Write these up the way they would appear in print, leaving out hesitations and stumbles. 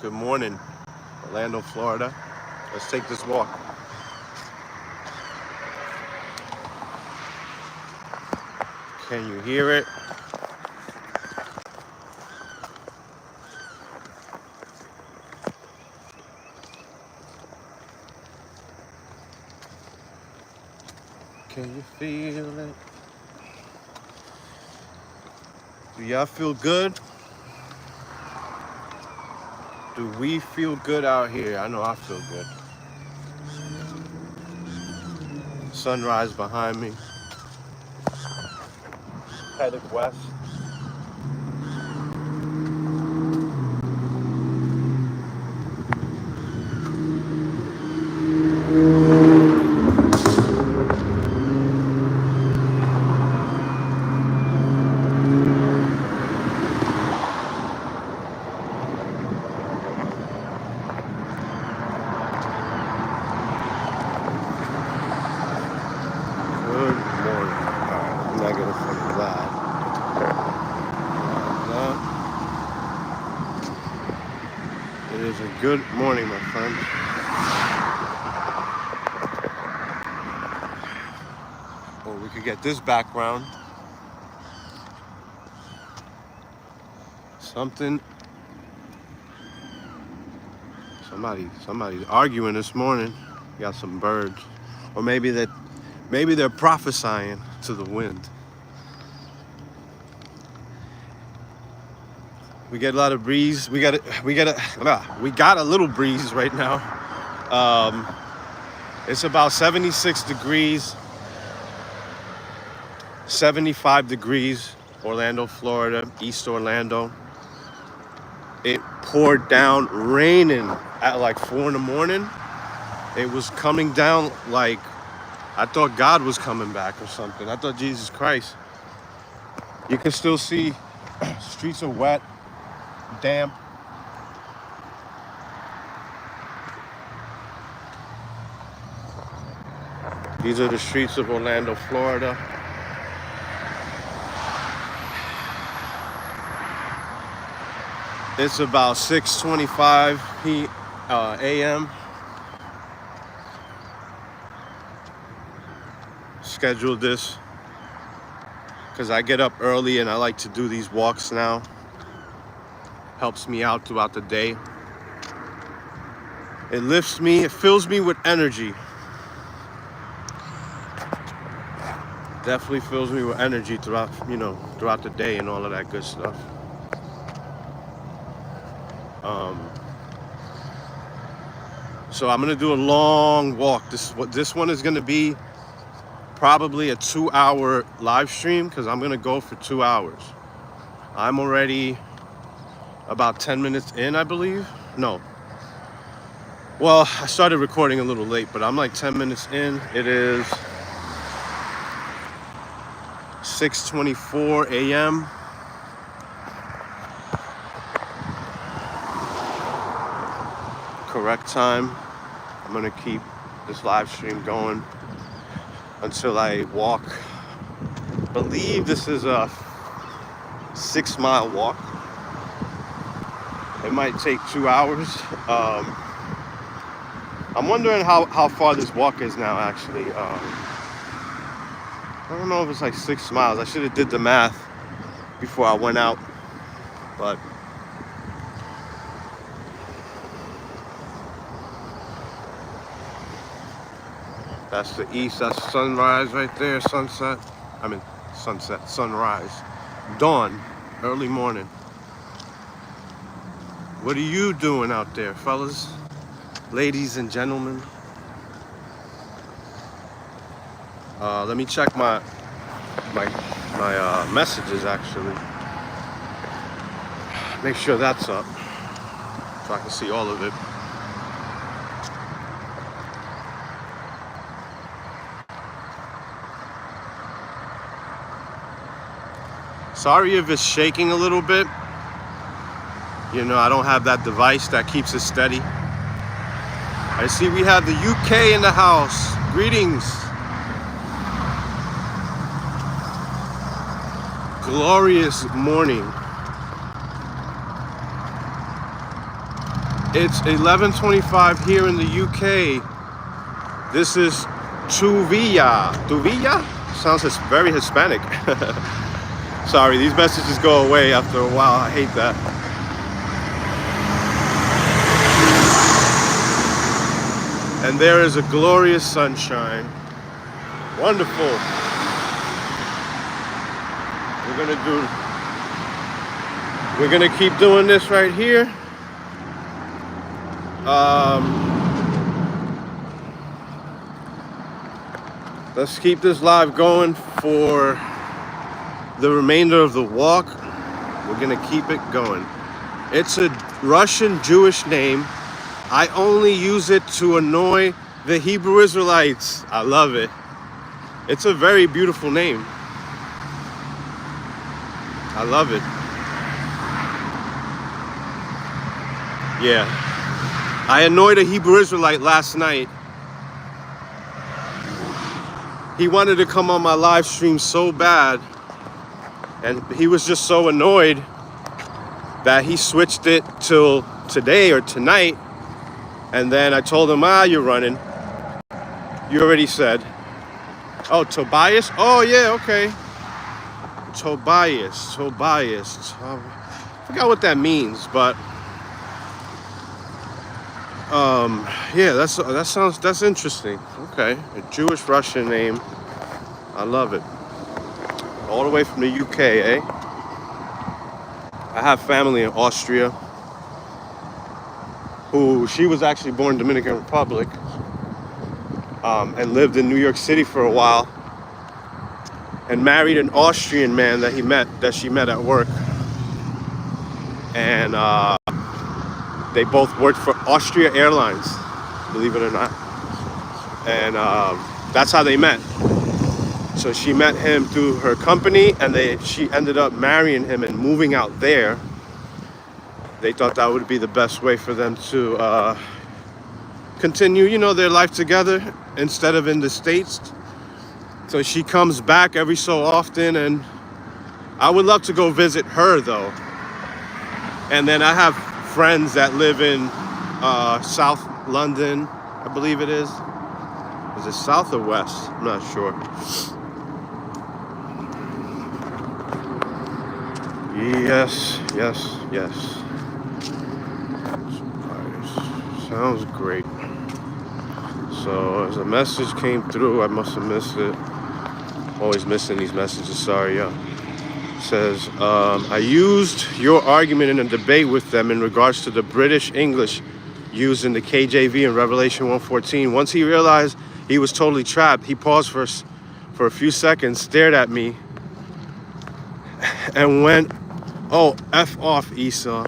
Good morning, Orlando, Florida. Let's take this walk. Can you hear it? Can you feel it? Do y'all feel good? Do we feel good out here? I know I feel good. Sunrise behind me. Headed west. Good morning. Alright, I'm not gonna fucking lie. It is a good morning, my friend. Or we could get this background. Somebody's arguing this morning. Got some birds. Or maybe they're prophesying to the wind. We get a lot of breeze. We got a little breeze right now. It's about 76 degrees, 75 degrees, Orlando, Florida, East Orlando. It poured down, raining at like 4 in the morning. It was coming down like, I thought God was coming back or something. I thought Jesus Christ. You can still see streets are wet, damp. These are the streets of Orlando, Florida. It's about 6:25 a.m. Scheduled this because I get up early and I like to do these walks now. Helps me out throughout the day. It lifts me, it fills me with energy. Definitely fills me with energy throughout the day and all of that good stuff. So I'm gonna do a long walk. This one is gonna be probably a 2-hour live stream because I'm gonna go for 2 hours. I'm already about 10 minutes in, I believe. No. Well, I started recording a little late, but I'm like 10 minutes in. It is 6:24 a.m. Correct time. I'm gonna keep this live stream going until I walk. I believe this is a 6-mile walk. It might take 2 hours. I'm wondering how far this walk is now, actually. I don't know if it's like 6 miles. I should have did the math before I went out, but that's the east. That's sunrise right there. Sunset. Sunrise. Dawn. Early morning. What are you doing out there, fellas? Ladies and gentlemen. Let me check my messages, actually. Make sure that's up so I can see all of it. Sorry if it's shaking a little bit. I don't have that device that keeps it steady. I see we have the UK in the house. Greetings. Glorious morning. It's 11:25 here in the UK. This is Tuvilla. Tuvilla? Sounds very Hispanic. Sorry, these messages go away after a while. I hate that. And there is a glorious sunshine. Wonderful. We're gonna keep doing this right here. Let's keep this live going for the remainder of the walk. We're gonna keep it going. It's a Russian Jewish name. I only use it to annoy the Hebrew Israelites. I love it. It's a very beautiful name. I love it. Yeah. I annoyed a Hebrew Israelite last night. He wanted to come on my live stream so bad, and he was just so annoyed that he switched it till today or tonight. And then I told him, you're running. You already said. Oh, Tobias? Oh, yeah, okay. Tobias. I forgot what that means, but yeah, that's interesting. Okay, a Jewish Russian name. I love it. All the way from the UK, eh? I have family in Austria. She was actually born in Dominican Republic, and lived in New York City for a while, and married an Austrian man that she met at work, and they both worked for Austria Airlines, believe it or not, and that's how they met. So she met him through her company, and she ended up marrying him and moving out there. They thought that would be the best way for them to continue, their life together instead of in the States. So she comes back every so often, and I would love to go visit her though. And then I have friends that live in South London, I believe it is. Is it South or West? I'm not sure. Yes. Sounds great. So as a message came through, I must have missed it. Always missing these messages, sorry, yeah. It says, I used your argument in a debate with them in regards to the British English used in the KJV in Revelation 1:14. Once he realized he was totally trapped, he paused for a few seconds, stared at me, and went, oh, F off, Esau.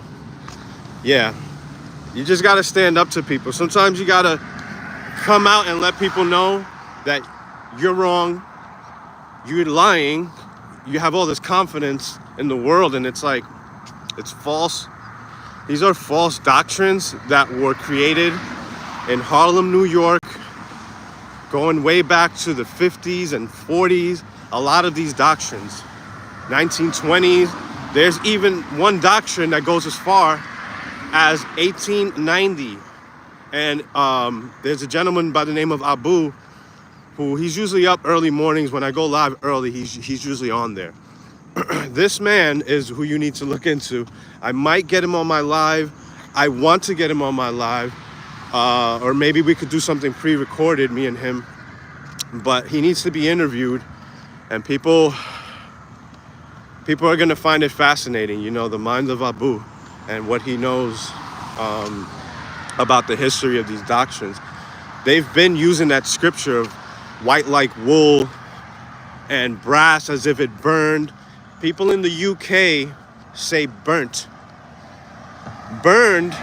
Yeah. You just got to stand up to people. Sometimes you got to come out and let people know that you're wrong, you're lying, you have all this confidence in the world, and it's like, it's false. These are false doctrines that were created in Harlem, New York, going way back to the 50s and 40s. A lot of these doctrines, 1920s. There's even one doctrine that goes as far as 1890. And there's a gentleman by the name of Abu, who he's usually up early mornings. When I go live early, he's usually on there. This man is who you need to look into. I might get him on my live. I want to get him on my live. Or maybe we could do something pre-recorded, me and him. But he needs to be interviewed. And people are going to find it fascinating, the mind of Abu and what he knows about the history of these doctrines. They've been using that scripture of white like wool and brass as if it burned. People in the UK say burnt. Burned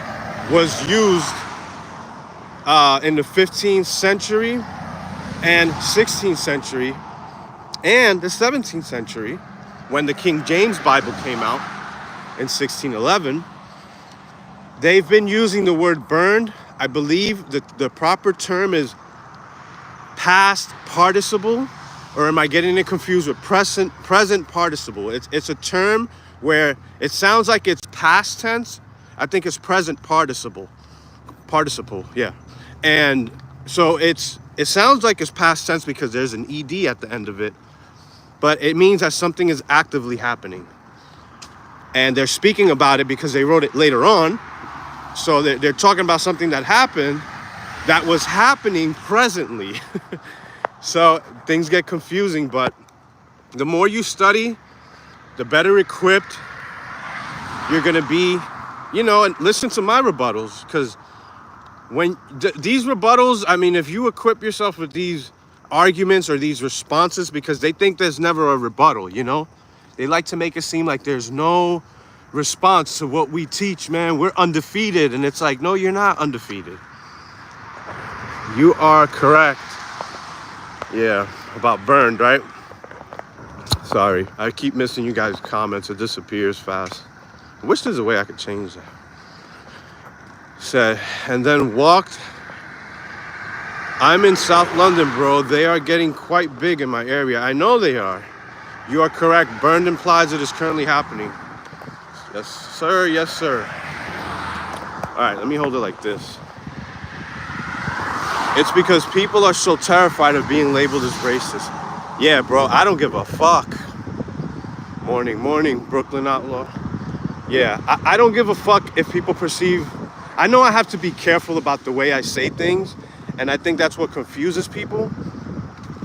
was used in the 15th century and 16th century and the 17th century when the King James Bible came out in 1611. They've been using the word burned. I believe that the proper term is past participle, or am I getting it confused with present participle? It's a term where it sounds like it's past tense. I think it's present participle. participle, yeah. And so it sounds like it's past tense because there's an ed at the end of it, but it means that something is actively happening. And they're speaking about it because they wrote it later on. So they're talking about something that happened that was happening presently. So things get confusing, but the more you study, the better equipped you're going to be, and listen to my rebuttals. Because when these rebuttals, I mean, if you equip yourself with these arguments or these responses, because they think there's never a rebuttal, they like to make it seem like there's no response to what we teach, man. We're undefeated. And it's like, no, you're not undefeated. You are correct. Yeah, about burned, right? Sorry, I keep missing you guys' comments. It disappears fast. I wish there's a way I could change that. Said, and then walked. I'm in South London, bro. They are getting quite big in my area. I know they are. You are correct. Burned implies it is currently happening. Yes, sir. Yes, sir. All right, let me hold it like this. It's because people are so terrified of being labeled as racist. Yeah, bro, I don't give a fuck. Morning, Brooklyn Outlaw. Yeah, I don't give a fuck if people perceive... I know I have to be careful about the way I say things, and I think that's what confuses people.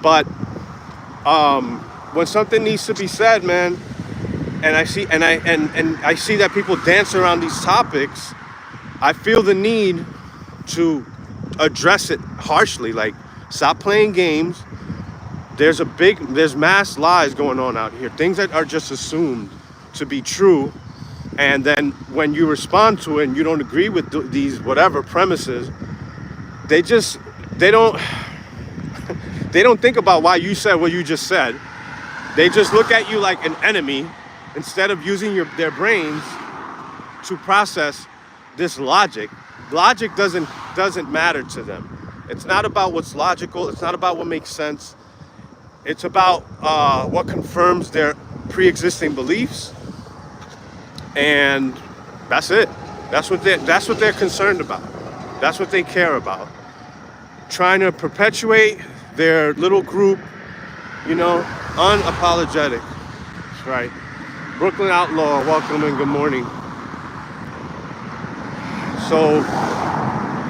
But when something needs to be said, man, and I see that people dance around these topics, I feel the need to address it harshly. Like, stop playing games. There's mass lies going on out here, things that are just assumed to be true, and then when you respond to it and you don't agree with these whatever premises, they don't think about why you said what you just said. They just look at you like an enemy instead of using their brains to process this logic. Logic doesn't matter to them. It's not about what's logical. It's not about what makes sense. It's about what confirms their pre-existing beliefs, and that's it. That's what they're concerned about. That's what they care about. Trying to perpetuate their little group, unapologetic. That's right. Brooklyn Outlaw, welcome and good morning. So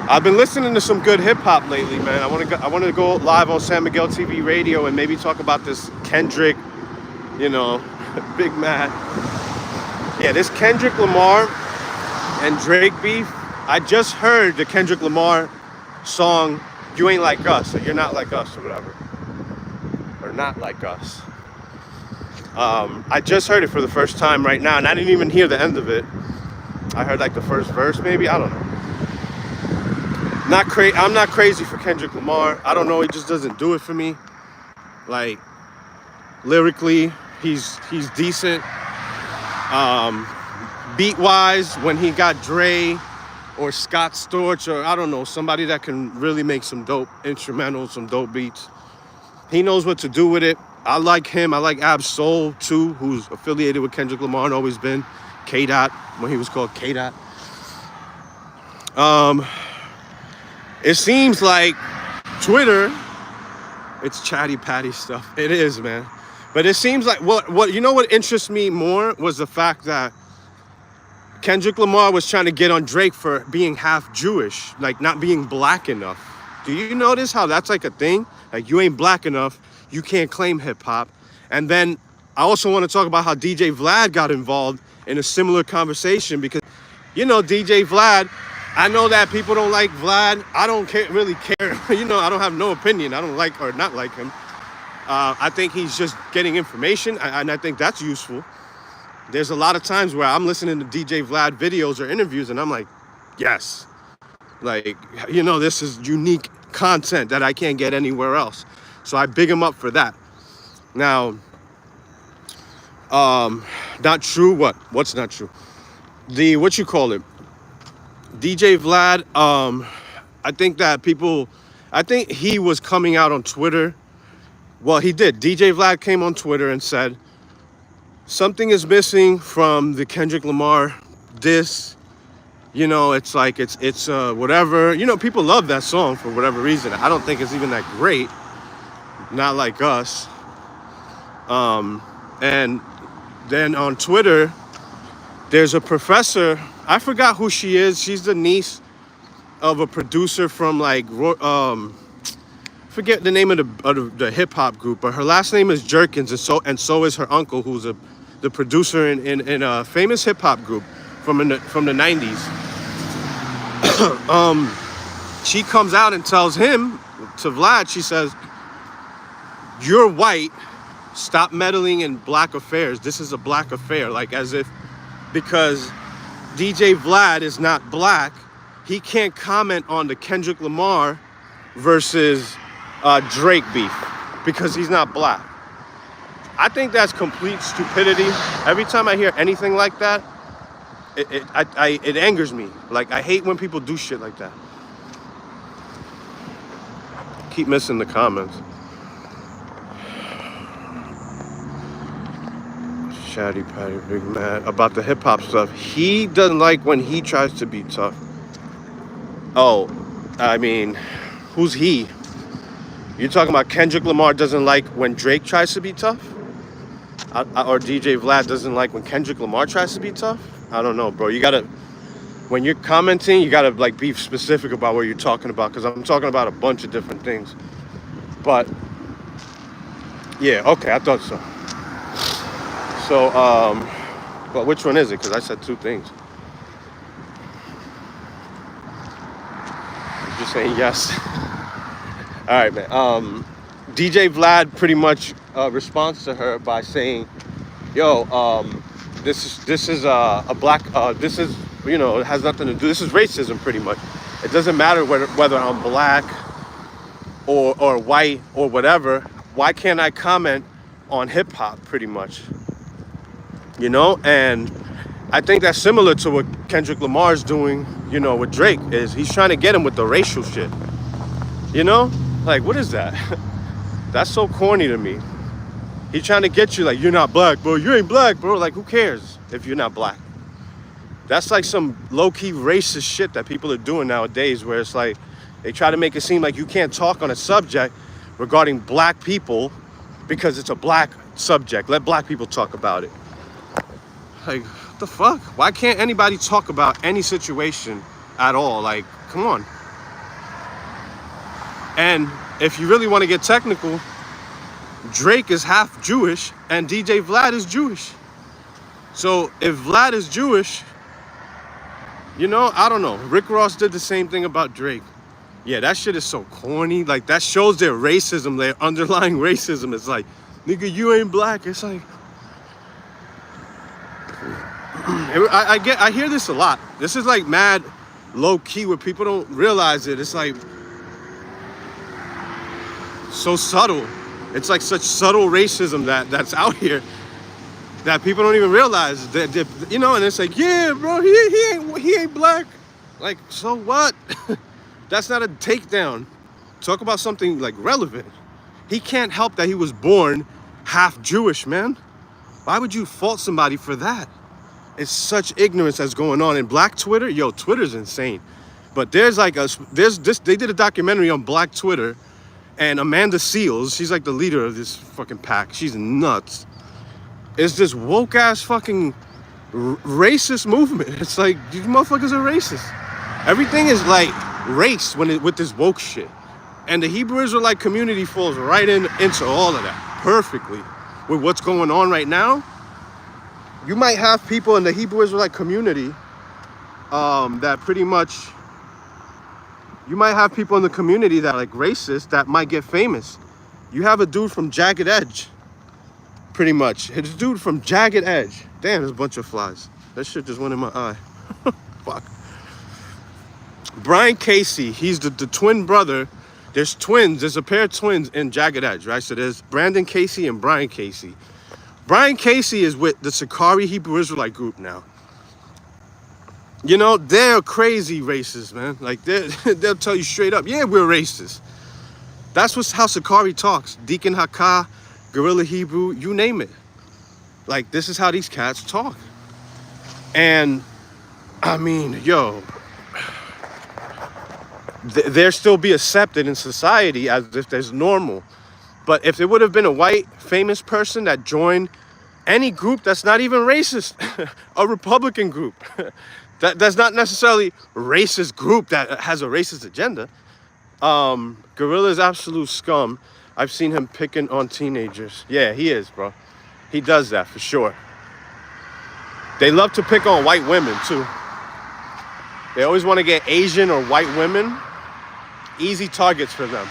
I've been listening to some good hip hop lately, man. I want to go live on San Miguel TV radio and maybe talk about this Kendrick, Big Matt. Yeah, this Kendrick Lamar and Drake beef. I just heard the Kendrick Lamar song, "You Ain't Like Us," or "You're Not Like Us," or whatever, or "Not Like Us." I just heard it for the first time right now, and I didn't even hear the end of it. I heard like the first verse, maybe. I don't know. I'm not crazy for Kendrick Lamar. I don't know. He just doesn't do it for me. Like, lyrically, he's decent. Beat wise, when he got Dre or Scott Storch, or I don't know, somebody that can really make some dope instrumentals, some dope beats, he knows what to do with it. I like him. I like Ab Soul too, who's affiliated with Kendrick Lamar and always been. K-Dot, when he was called K-Dot. It seems like Twitter, it's chatty patty stuff. It is, man. But it seems like what interests me more was the fact that Kendrick Lamar was trying to get on Drake for being half Jewish, like not being black enough. Do you notice how that's like a thing? Like, you ain't black enough, you can't claim hip hop. And then I also want to talk about how DJ Vlad got involved in a similar conversation, because DJ Vlad, I know that people don't like Vlad. I don't really care. I don't have no opinion. I don't like or not like him. I think he's just getting information, and I think that's useful. There's a lot of times where I'm listening to DJ Vlad videos or interviews, and I'm like, yes, like, this is unique content that I can't get anywhere else. So I big him up for that. Now, not true. What's not true? What you call it? DJ Vlad. I think he was coming out on Twitter. Well, he did. DJ Vlad came on Twitter and said, something is missing from the Kendrick Lamar diss You know, it's like it's whatever. You know, people love that song for whatever reason. I don't think it's even that great. Not like us. And then on Twitter, there's a professor. I forgot who she is. She's the niece of a producer from like forget the name of the hip hop group, but her last name is Jerkins, and so is her uncle, who's the producer in a famous hip hop group from the 90s. She comes out and tells him, to Vlad, she says, "You're white. Stop meddling in black affairs. This is a black affair." Like as if because DJ Vlad is not black, he can't comment on the Kendrick Lamar versus Drake beef because he's not black. I think that's complete stupidity. Every time I hear anything like that, it angers me. Like I hate when people do shit like that. Keep missing the comments. Chatty Patty Big Mad about the hip hop stuff. He doesn't like when he tries to be tough. Oh, I mean, who's he? You're talking about Kendrick Lamar doesn't like when Drake tries to be tough? Or DJ Vlad doesn't like when Kendrick Lamar tries to be tough? I don't know, bro. You gotta, when you're commenting, you gotta like be specific about what you're talking about, because I'm talking about a bunch of different things. But yeah, okay, I thought so. So, but which one is it? Because I said two things. I'm just saying yes. All right, man. DJ Vlad pretty much responds to her by saying, "Yo, this is a black. This is, you know, it has nothing to do. This is racism, pretty much. It doesn't matter whether I'm black or white or whatever. Why can't I comment on hip hop, pretty much? You know, and I think that's similar to what Kendrick Lamar's doing, you know, with Drake, is he's trying to get him with the racial shit. You know? Like, what is that? That's so corny to me. He's trying to get you like, you're not black, bro. You ain't black, bro. Like, who cares if you're not black? That's like some low-key racist shit that people are doing nowadays, where it's like, they try to make it seem like you can't talk on a subject regarding black people because it's a black subject. Let black people talk about it. Like, what the fuck? Why can't anybody talk about any situation at all? Like, come on. And if you really want to get technical, Drake is half Jewish and DJ Vlad is Jewish. So if Vlad is Jewish, you know, I don't know. Rick Ross did the same thing about Drake. Yeah, that shit is so corny. Like, that shows their racism, their underlying racism. It's like, nigga, you ain't black. It's like, I hear this a lot. This is like mad low key where people don't realize it. It's like so subtle. It's like such subtle racism that's out here that people don't even realize that, you know. And it's like, yeah, bro, he ain't black. Like, so what? That's not a takedown. Talk about something like relevant. He can't help that he was born half Jewish, man. Why would you fault somebody for that? It's such ignorance that's going on in Black Twitter. Yo, Twitter's insane. But there's like they did a documentary on Black Twitter, and Amanda Seales, she's like the leader of this fucking pack. She's nuts. It's this woke ass fucking racist movement. It's like, these motherfuckers are racist. Everything is like race with this woke shit. And the Hebrew Israelite community falls right into all of that perfectly. With what's going on right now, you might have people in the Hebrew Israelite community that pretty much, you might have people in the community that are like racist that might get famous. You have a dude from Jagged Edge, pretty much. It's a dude from Jagged Edge. Damn, there's a bunch of flies. That shit just went in my eye. Fuck. Brian Casey, he's the twin brother. There's twins, there's a pair of twins in Jagged Edge, right? So there's Brandon Casey and Brian Casey. Brian Casey is with the Sakari Hebrew Israelite group now. You know, they're crazy racist, man. Like, they'll tell you straight up, yeah, we're racist. That's how Sakari talks. Deacon Hakah, Guerrilla Hebrew, you name it. Like, this is how these cats talk. And I mean, yo, they're still be accepted in society as if there's normal. But if it would have been a white famous person that joined any group that's not even racist, a Republican group, that's not necessarily a racist group that has a racist agenda. Gorilla is absolute scum. I've seen him picking on teenagers. Yeah, he is, bro. He does that for sure. They love to pick on white women too. They always want to get Asian or white women. Easy targets for them.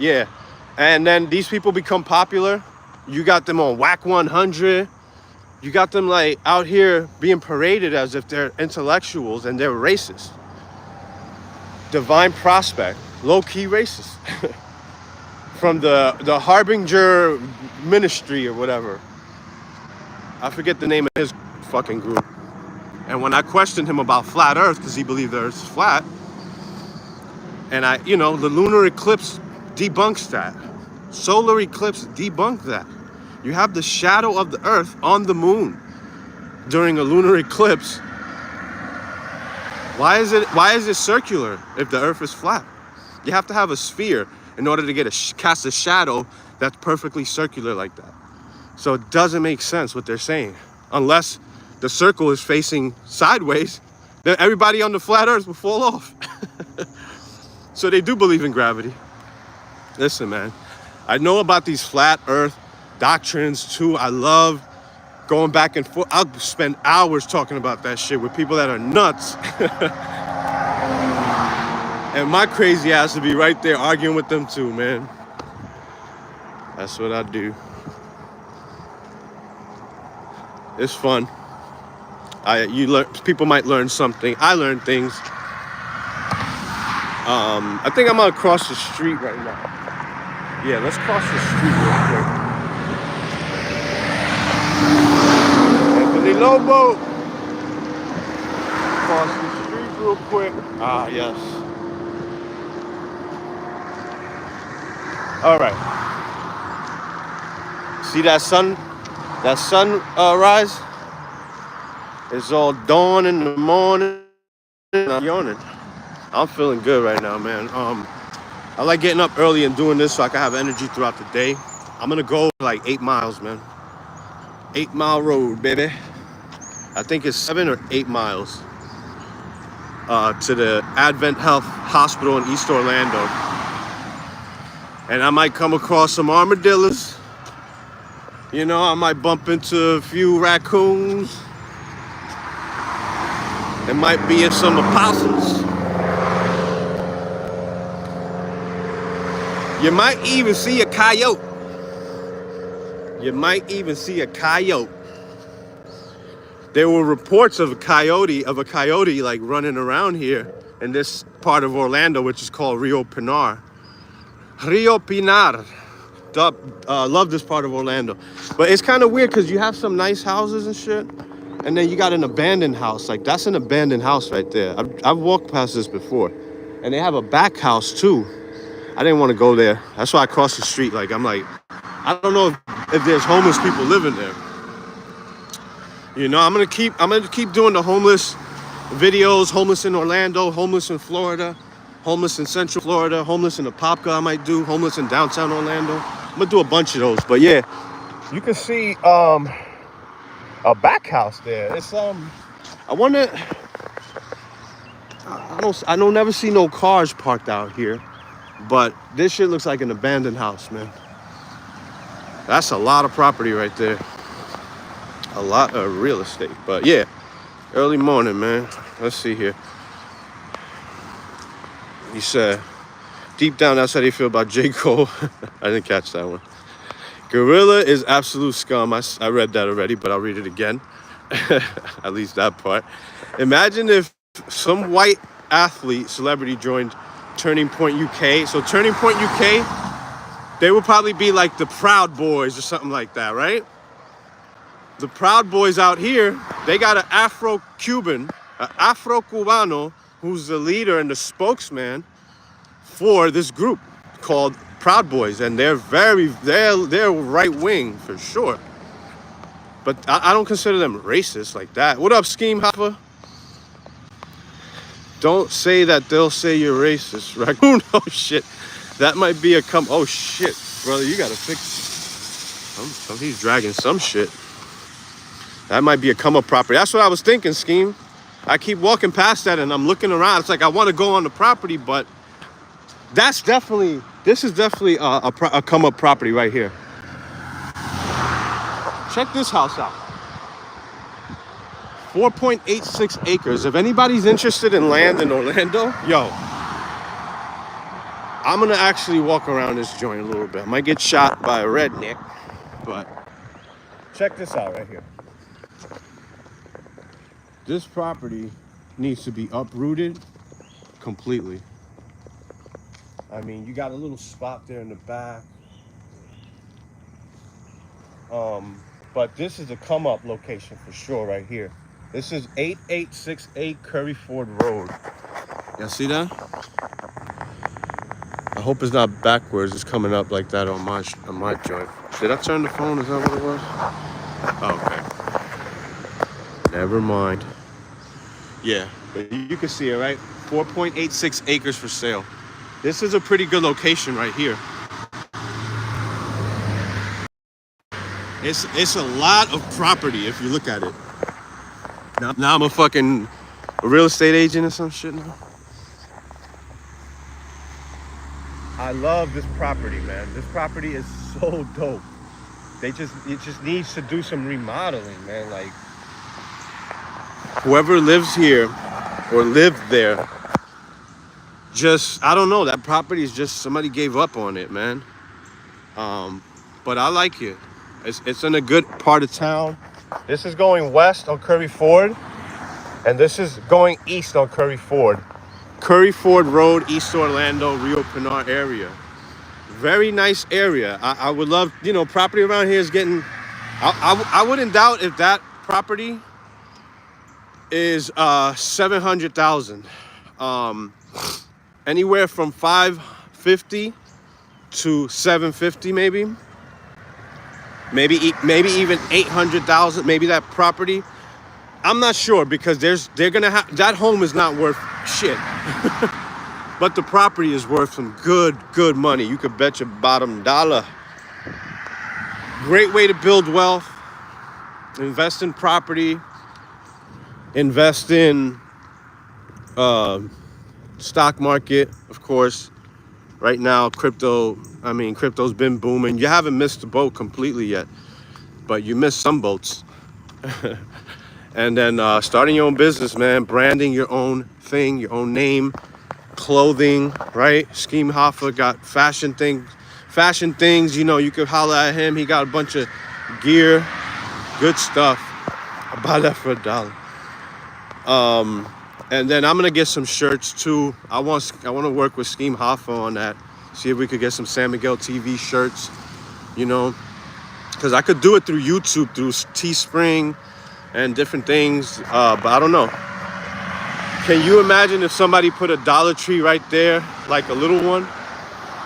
Yeah. And then these people become popular. You got them on Whack 100. You got them like out here being paraded as if they're intellectuals and they're racist. Divine Prospect, low-key racist. From the Harbinger Ministry or whatever. I forget the name of his fucking group. And when I questioned him about flat Earth, because he believed the Earth is flat, and the lunar eclipse debunks that. Solar eclipse debunked that. You have the shadow of the Earth on the moon during a lunar eclipse. Why is it circular if the Earth is flat? You have to have a sphere in order to get cast a shadow that's perfectly circular like that. So it doesn't make sense what they're saying. Unless the circle is facing sideways, then everybody on the flat Earth will fall off. So they do believe in gravity. Listen, man, I know about these flat Earth doctrines too. I love going back and forth. I'll spend hours talking about that shit with people that are nuts. And my crazy ass will be right there arguing with them too, man. That's what I do. It's fun. People might learn something. I learn things. I think I'm gonna cross the street right now. Yeah, let's cross the street real quick. Anthony Lobo. Cross the street real quick. Ah, yes. All right. See that sun? That sunrise? It's all dawn in the morning. I'm yawning. I'm feeling good right now, man. I like getting up early and doing this so I can have energy throughout the day. I'm gonna go like 8 miles, man. 8 Mile road, baby. I think it's 7 or 8 miles to the Advent Health Hospital in East Orlando. And I might come across some armadillos. I might bump into a few raccoons. There might be some opossums. You might even see a coyote. There were reports of a coyote like running around here in this part of Orlando, which is called Rio Pinar. Love this part of Orlando. But it's kind of weird because you have some nice houses and shit. And then you got an abandoned house. Like, that's an abandoned house right there. I've walked past this before. And they have a back house, too. I didn't want to go there. That's why I crossed the street. Like, I'm like, I don't know if there's homeless people living there. I'm gonna keep doing the homeless videos. Homeless in Orlando, homeless in Florida, homeless in Central Florida, homeless in Apopka I might do, homeless in downtown Orlando. I'm gonna do a bunch of those. But yeah, you can see a back house there. It's I wonder. I don't never see no cars parked out here, but this shit looks like an abandoned house, man. That's a lot of property right there. A lot of real estate. But yeah, early morning, man. Let's see here. He said, deep down, that's how they feel about J. Cole. I didn't catch that one. Gorilla is absolute scum. I read that already, but I'll read it again. At least that part. Imagine if some white celebrity joined Turning Point UK. So Turning Point UK, they would probably be like the Proud Boys or something like that, right? The Proud Boys out here, they got an Afro-Cuban, an Afro-Cubano, who's the leader and the spokesman for this group called Proud Boys, and they're right wing for sure. But I don't consider them racist like that. What up, Scheme Hopper? Don't say that, they'll say you're racist. Raccoon, oh shit. That might be a oh shit. Brother, you gotta fix he's dragging some shit. That might be a come up property. That's what I was thinking, Scheme. I keep walking past that and I'm looking around. It's like I want to go on the property, but this is definitely a come up property right here. Check this house out. 4.86 acres. If anybody's interested in land in Orlando, yo, I'm gonna actually walk around this joint a little bit. I might get shot by a redneck, but check this out right here. This property needs to be uprooted completely. I mean, you got a little spot there in the back. But this is a come up location for sure right here. This is 8868 Curry Ford Road. Y'all see that? I hope it's not backwards. It's coming up like that on my joint. Did I turn the phone? Is that what it was? Oh, okay. Never mind. Yeah, but you can see it, right? 4.86 acres for sale. This is a pretty good location right here. It's a lot of property if you look at it. Now I'm a real estate agent or some shit now. I love this property, man. This property is so dope. It just needs to do some remodeling, man. Like, whoever lives here or lived there, I don't know, that property is just, somebody gave up on it, man. But I like it. It's in a good part of town. This is going west on Curry Ford, and this is going east on Curry Ford. Curry Ford Road, East Orlando, Rio Pinar area. Very nice area. I would love, property around here is getting, I wouldn't doubt if that property is $700,000. Anywhere from $550 to $750 maybe. Maybe even $800,000. Maybe that property. I'm not sure because they're gonna have, that home is not worth shit. But the property is worth some good money. You could bet your bottom dollar. Great way to build wealth. Invest in property. Invest in stock market, of course. Right now, crypto's been booming. You haven't missed the boat completely yet, but you missed some boats. And then starting your own business, man. Branding your own thing, your own name. Clothing, right? Scheme Hoffa got fashion things. You could holler at him. He got a bunch of gear, good stuff. I buy that for $1. And then I'm gonna get some shirts too. I want to work with Scheme Hoffa on that. See if we could get some San Miguel TV shirts. Because I could do it through YouTube, through Teespring, and different things. But I don't know. Can you imagine if somebody put a Dollar Tree right there, like a little one?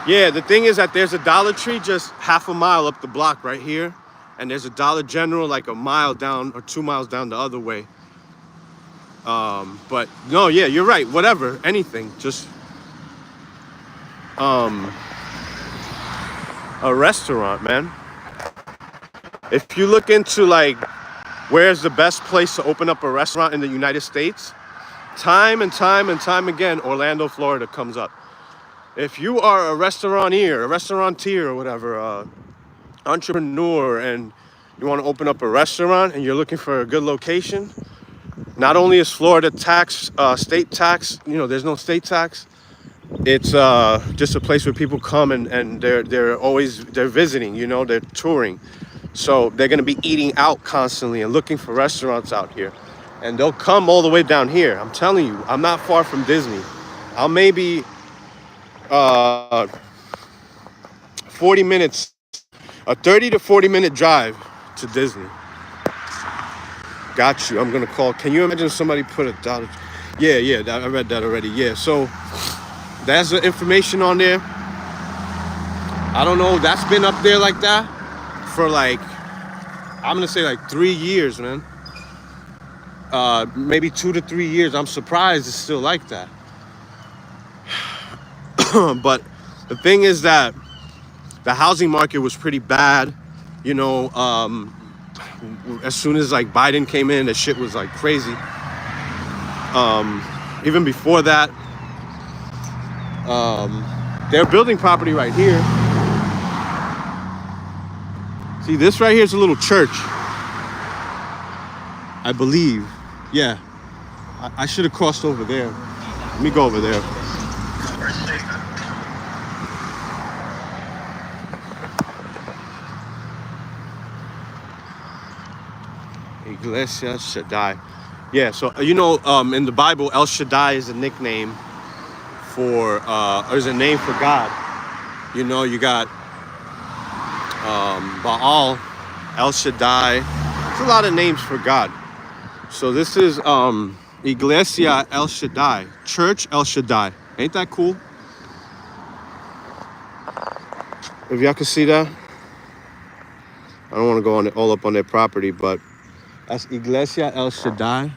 Yeah, the thing is that there's a Dollar Tree just half a mile up the block right here. And there's a Dollar General like a mile down or 2 miles down the other way. But no, yeah, you're right. Whatever, anything, just a restaurant, man. If you look into like where's the best place to open up a restaurant in the United States, time and time again, Orlando, Florida comes up. If you are a restaurateur or whatever, entrepreneur, and you want to open up a restaurant and you're looking for a good location, not only is Florida state tax, there's no state tax. It's just a place where people come and they're visiting, they're touring. So they're going to be eating out constantly and looking for restaurants out here. And they'll come all the way down here. I'm telling you, I'm not far from Disney. I'm maybe 40 minutes, a 30 to 40 minute drive to Disney. Got you. I'm going to call. Can you imagine if somebody put $1? Yeah, I read that already. Yeah, so that's the information on there. I don't know. That's been up there like that for like I'm gonna say like 3 years, man. Maybe 2 to 3 years. I'm surprised it's still like that. But the thing is that the housing market was pretty bad. You know, as soon as like Biden came in, the shit was like crazy. Even before that, they're building property right here. See, this right here is a little church, I believe. Yeah, I should have crossed over there. Let me go over there. Iglesia Shaddai. Yeah, so you know, in the Bible, El Shaddai is a nickname for, or is a name for God. You know, you got Baal, El Shaddai. It's a lot of names for God. So this is Iglesia El Shaddai, Church El Shaddai. Ain't that cool? If y'all can see that, I don't want to go on all up on their property, but that's Iglesia El Shaddai.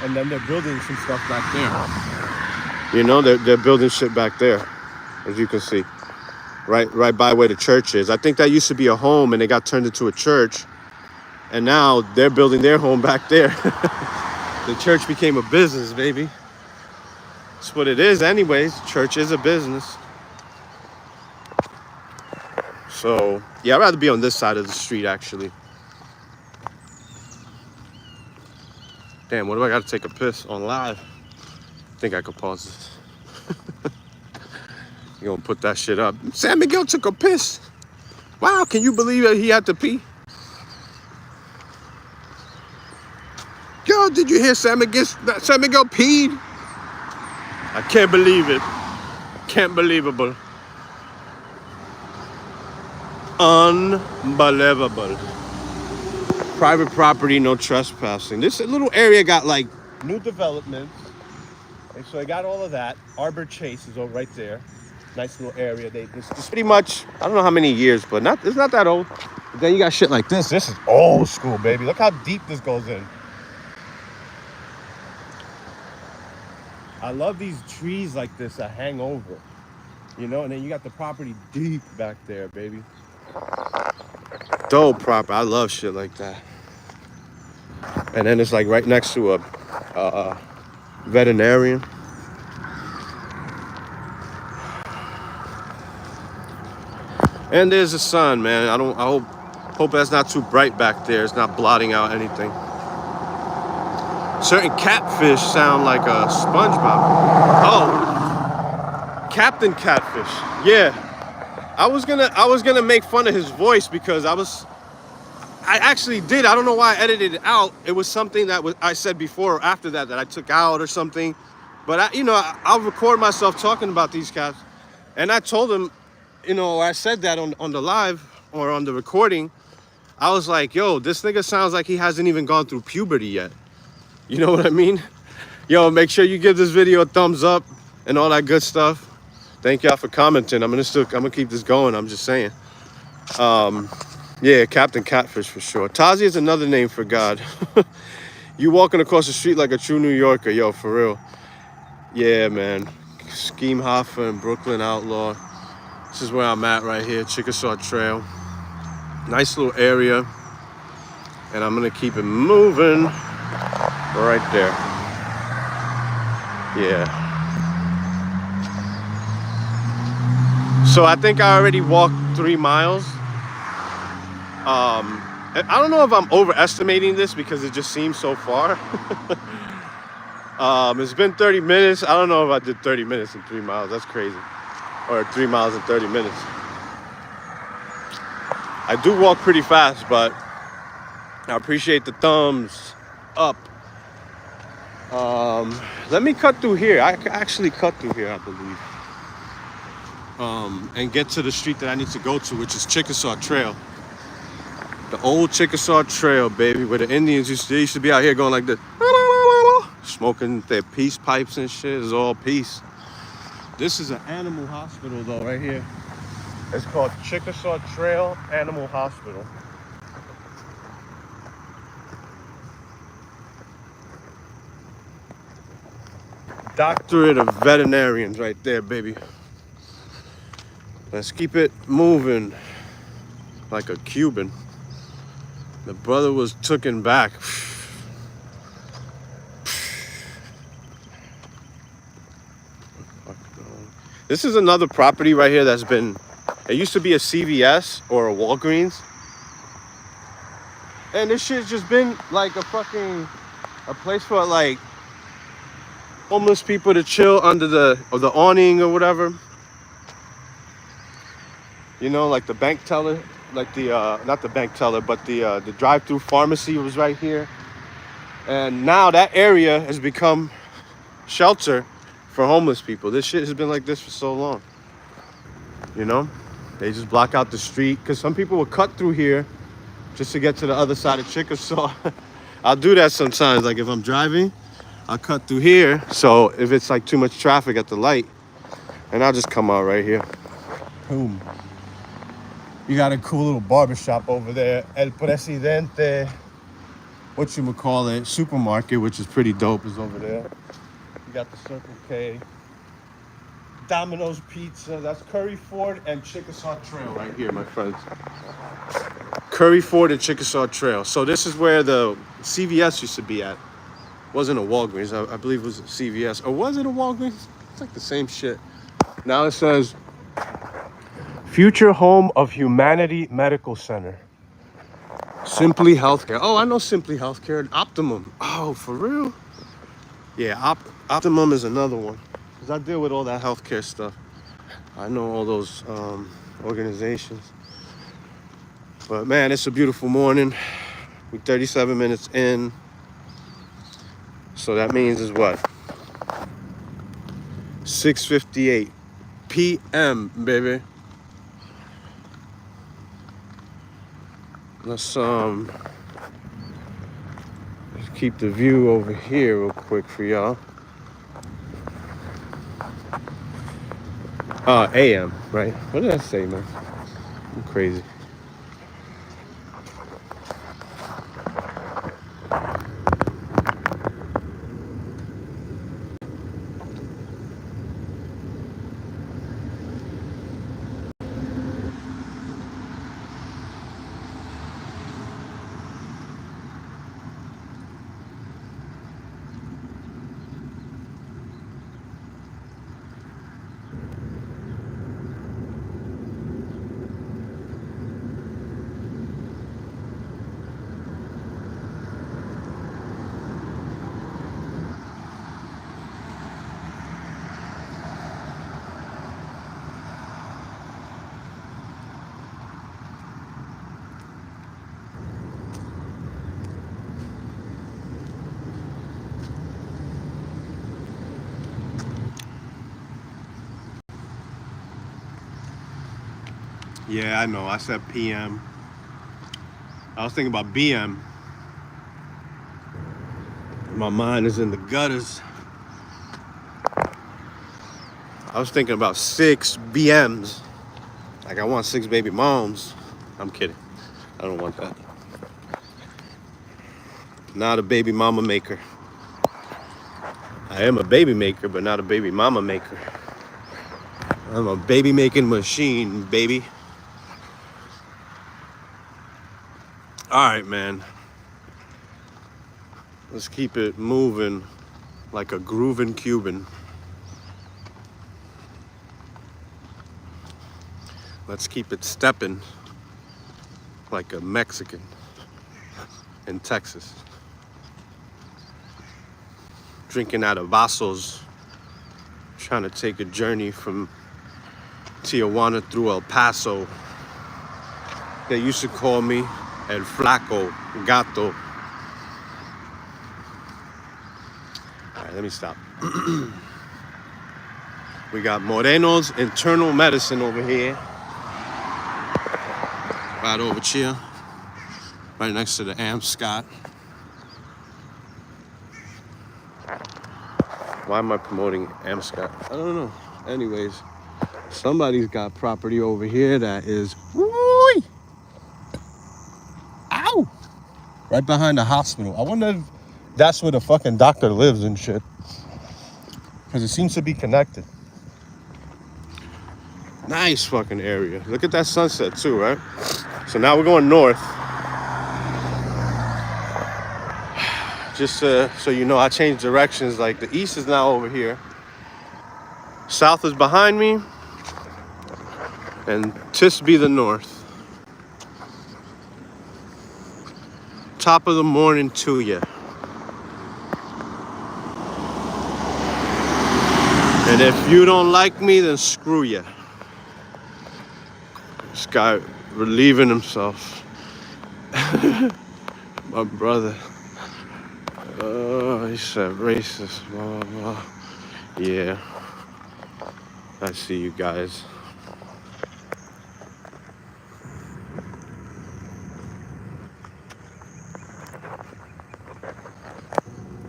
And then they're building some stuff back there. You know, they're building shit back there, as you can see, right by where the church is. I think that used to be a home, and they got turned into a church, and now they're building their home back there. The church became a business, baby. That's what it is, anyways. Church is a business. So yeah, I'd rather be on this side of the street, actually. Damn, what do I got to take a piss on live? I think I could pause this. You gonna put that shit up? San Miguel took a piss. Wow, can you believe that he had to pee? Yo, did you hear San Miguel peed? I can't believe it. Can't believable. Unbelievable. Private property, no trespassing. This little area got like new developments. And so I got all of that. Arbor Chase is over right there. Nice little area. This pretty much, I don't know how many years, but it's not that old. But then you got shit like this. This is old school, baby. Look how deep this goes in. I love these trees like this that hang over. You know, and then you got the property deep back there, baby. Dope property. I love shit like that. And then it's like right next to a veterinarian. And there's the sun, man. I hope that's not too bright back there. It's not blotting out anything. Certain catfish sound like a SpongeBob. Oh, Captain Catfish. Yeah, I was gonna make fun of his voice because I actually did. I don't know why I edited it out. It was something that I said before or after that I took out or something. But I'll record myself talking about these cats, and I told him, I said that on the live or on the recording. I was like, yo, this nigga sounds like he hasn't even gone through puberty yet. You know what I mean? Yo, make sure you give this video a thumbs up and all that good stuff. Thank y'all for commenting. I'm gonna keep this going. I'm just saying. Yeah, Captain Catfish for sure. Tazi is another name for God. You walking across the street like a true New Yorker, yo, for real. Yeah, man. Scheme Hoffa and Brooklyn Outlaw. This is where I'm at right here, Chickasaw Trail. Nice little area. And I'm gonna keep it moving. Right there. Yeah. So I think I already walked 3 miles. I don't know if I'm overestimating this because it just seems so far. It's been 30 minutes. I don't know if I did 30 minutes in 3 miles. That's crazy. Or 3 miles in 30 minutes. I do walk pretty fast, but I appreciate the thumbs up. Let me cut through here. I can actually cut through here, I believe. And get to the street that I need to go to, which is Chickasaw Trail. The old Chickasaw Trail, baby, where the Indians used to be out here going like this. Smoking their peace pipes and shit. It's all peace. This is an animal hospital, though, right here. It's called Chickasaw Trail Animal Hospital. Doctorate of veterinarians right there, baby. Let's keep it moving like a Cuban. The brother was taken back. This is another property right here that's been, it used to be a CVS or a Walgreens. And this shit's just been like a place for like homeless people to chill under the awning or whatever. You know, like the bank teller, like the not the bank teller, but the drive-through pharmacy was right here. And now that area has become shelter for homeless people. This shit has been like this for so long. You know, they just block out the street because some people will cut through here just to get to the other side of Chickasaw. I'll do that sometimes. Like if I'm driving, I'll cut through here. So if it's like too much traffic at the light, and I'll just come out right here. Boom. You got a cool little barbershop over there. El Presidente, supermarket, which is pretty dope, is over there. You got the Circle K. Domino's Pizza. That's Curry Ford and Chickasaw Trail right here, my friends. Curry Ford and Chickasaw Trail. So this is where the CVS used to be at. It wasn't a Walgreens. I believe it was a CVS. Or was it a Walgreens? It's like the same shit. Now it says Future Home of Humanity Medical Center. Simply Healthcare. Oh, I know Simply Healthcare. Optimum. Oh, for real? Yeah, Optimum is another one. Because I deal with all that healthcare stuff. I know all those organizations. But man, it's a beautiful morning. We're 37 minutes in. So that means is what? 6:58 p.m., baby. Let's keep the view over here real quick for y'all. AM, right? What did I say, man? I'm crazy. Yeah, I know. I said PM. I was thinking about BM. My mind is in the gutters. I was thinking about 6 BMs. Like I want 6 baby moms. I'm kidding. I don't want that. Not a baby mama maker. I am a baby maker, but not a baby mama maker. I'm a baby making machine, baby. All right, man. Let's keep it moving like a grooving Cuban. Let's keep it stepping like a Mexican in Texas. Drinking out of vasos, trying to take a journey from Tijuana through El Paso. They used to call me El Flaco Gato. All right, let me stop. We got Moreno's Internal Medicine over here. Right over here. Right next to the Scott. Why am I promoting Scott? I don't know. Anyways, Somebody's got property over here that is, woo, ow, right behind the hospital. I wonder if that's where the fucking doctor lives and shit. Because it seems to be connected. Nice fucking area. Look at that sunset too, right? So now we're going north. Just so you know, I changed directions. Like the east is now over here. South is behind me. And this be the north. Top of the morning to you. And if you don't like me, then screw you. This guy relieving himself. My brother. Oh, he said racist. Blah, blah, blah. Yeah. I see you guys.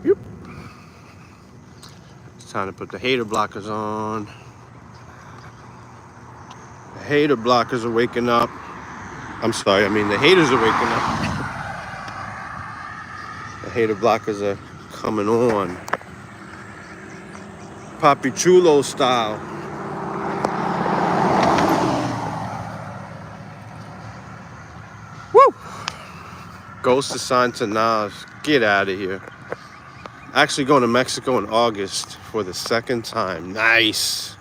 Yep. It's time to put the hater blockers on. The hater blockers are waking up. I'm sorry, I mean the haters are waking up. The hater blockers are coming on. Papi Chulo style. Woo! Ghost assigned to Nas. Get out of here. Actually going to Mexico in August for the second time. Nice.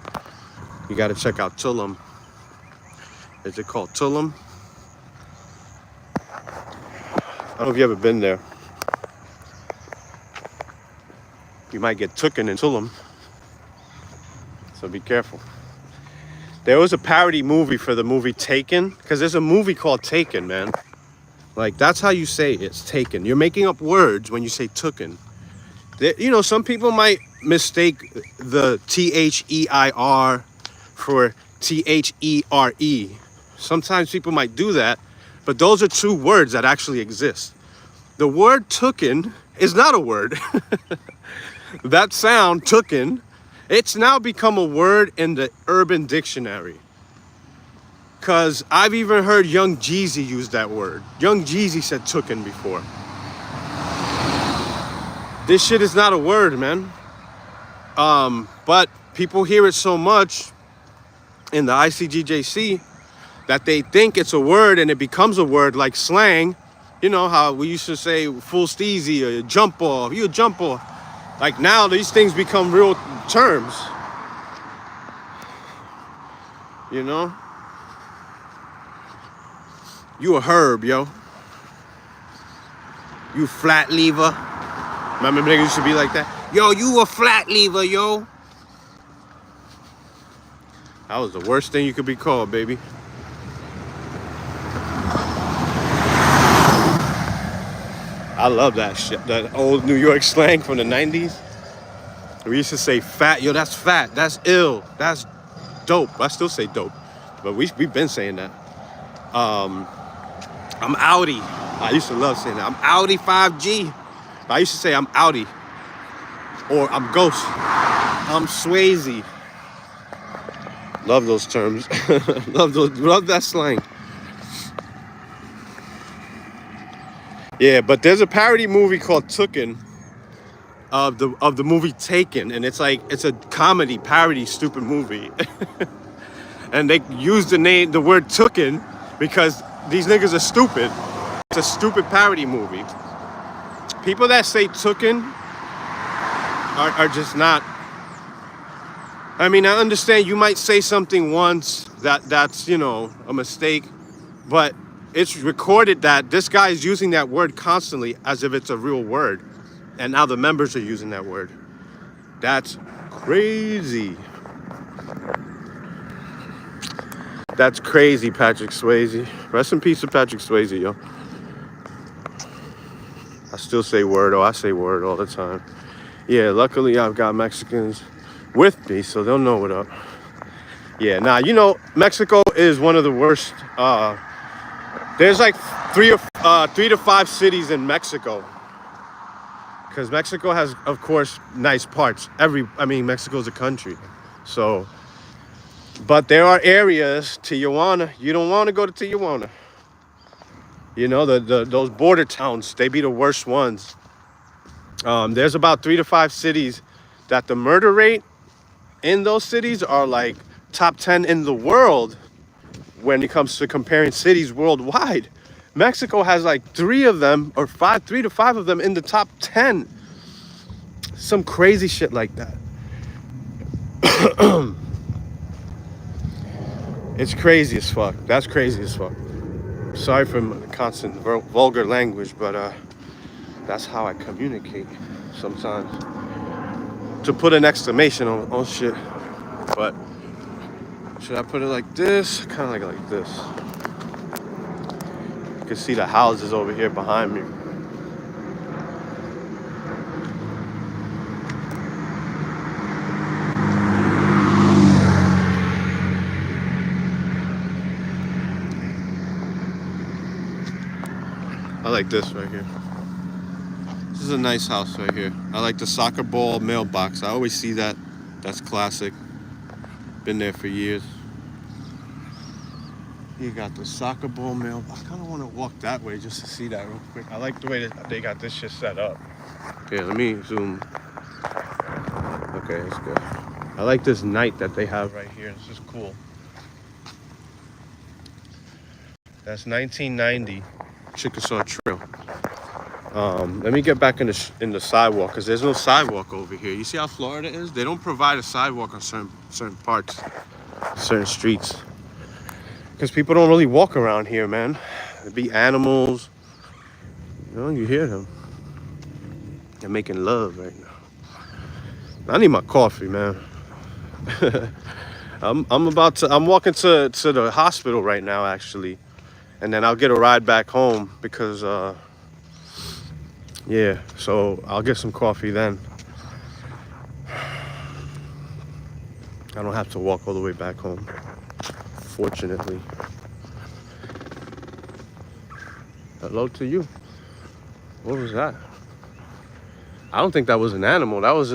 You got to check out Tulum. Is it called Tulum? I don't know if you ever been there. You might get tooken in Tulum. So be careful. There was a parody movie for the movie Taken. Because there's a movie called Taken, man. Like, that's how you say it's Taken. You're making up words when you say tooken. You know, some people might mistake the T-H-E-I-R for T-H-E-R-E. Sometimes people might do that. But those are two words that actually exist. The word tooken is not a word. That sound, tooken, it's now become a word in the Urban Dictionary. Because I've even heard Young Jeezy use that word. Young Jeezy said tooken before. This shit is not a word, man. But people hear it so much in the ICGJC that they think it's a word and it becomes a word like slang. You know how we used to say full steezy or jump off, you a jump off. Like now these things become real terms. You know? You a herb, yo. You flat lever. Remember niggas used to be like that? Yo, you a flat lever, yo. That was the worst thing you could be called, baby. I love that shit. That old New York slang from the 90s. We used to say fat. Yo, that's fat. That's ill. That's dope. I still say dope. But we've been saying that. I'm outie. I used to love saying that. I'm outie 5G. I used to say I'm outie. Or I'm ghost. I'm Swayze. Love those terms. Love that slang. Yeah, but there's a parody movie called Tooken of the movie Taken, and it's a comedy parody stupid movie. And they use the word Tooken because these niggas are stupid. It's a stupid parody movie. People that say Tooken are just not. I mean, I understand you might say something once that's, you know, a mistake, but it's recorded that this guy is using that word constantly as if it's a real word. And now the members are using that word. That's crazy. That's crazy, Patrick Swayze. Rest in peace to Patrick Swayze, yo. I still say word, I say word all the time. Yeah, luckily I've got Mexicans with me, so they'll know what up. Yeah, nah, you know, Mexico is one of the worst. There's like 3 to 5 cities in Mexico. Because Mexico has, of course, nice parts. Mexico's a country. So But there are areas, Tijuana, you don't want to go to Tijuana. You know, those border towns, they be the worst ones. There's about 3 to 5 cities that the murder rate in those cities are like top 10 in the world when it comes to comparing cities worldwide. Mexico has like 3 of them, or 3 to 5 of them in the top 10. Some crazy shit like that. It's crazy as fuck. That's crazy as fuck. Sorry for the constant vulgar language, but that's how I communicate sometimes. To put an exclamation on shit. But should I put it like this? Kind of like this. You can see the houses over here behind me. I like this right here. This is a nice house right here. I like the soccer ball mailbox. I always see that. That's classic. Been there for years. You got the soccer ball mailbox. I kind of want to walk that way just to see that real quick. I like the way that they got this shit set up. Here, let me zoom. Okay, that's good. I like this night that they have right here. This is cool. That's 1990 Chickasaw Trail. Let me get back in the sidewalk, because there's no sidewalk over here. You see how Florida is? They don't provide a sidewalk on certain parts, certain streets, because people don't really walk around here, man. There be animals. You know, you hear them. They're making love right now. I need my coffee, man. I'm walking to the hospital right now, actually, and then I'll get a ride back home because yeah, so I'll get some coffee then. I don't have to walk all the way back home, fortunately. Hello to you. What was that? I don't think that was an animal. That was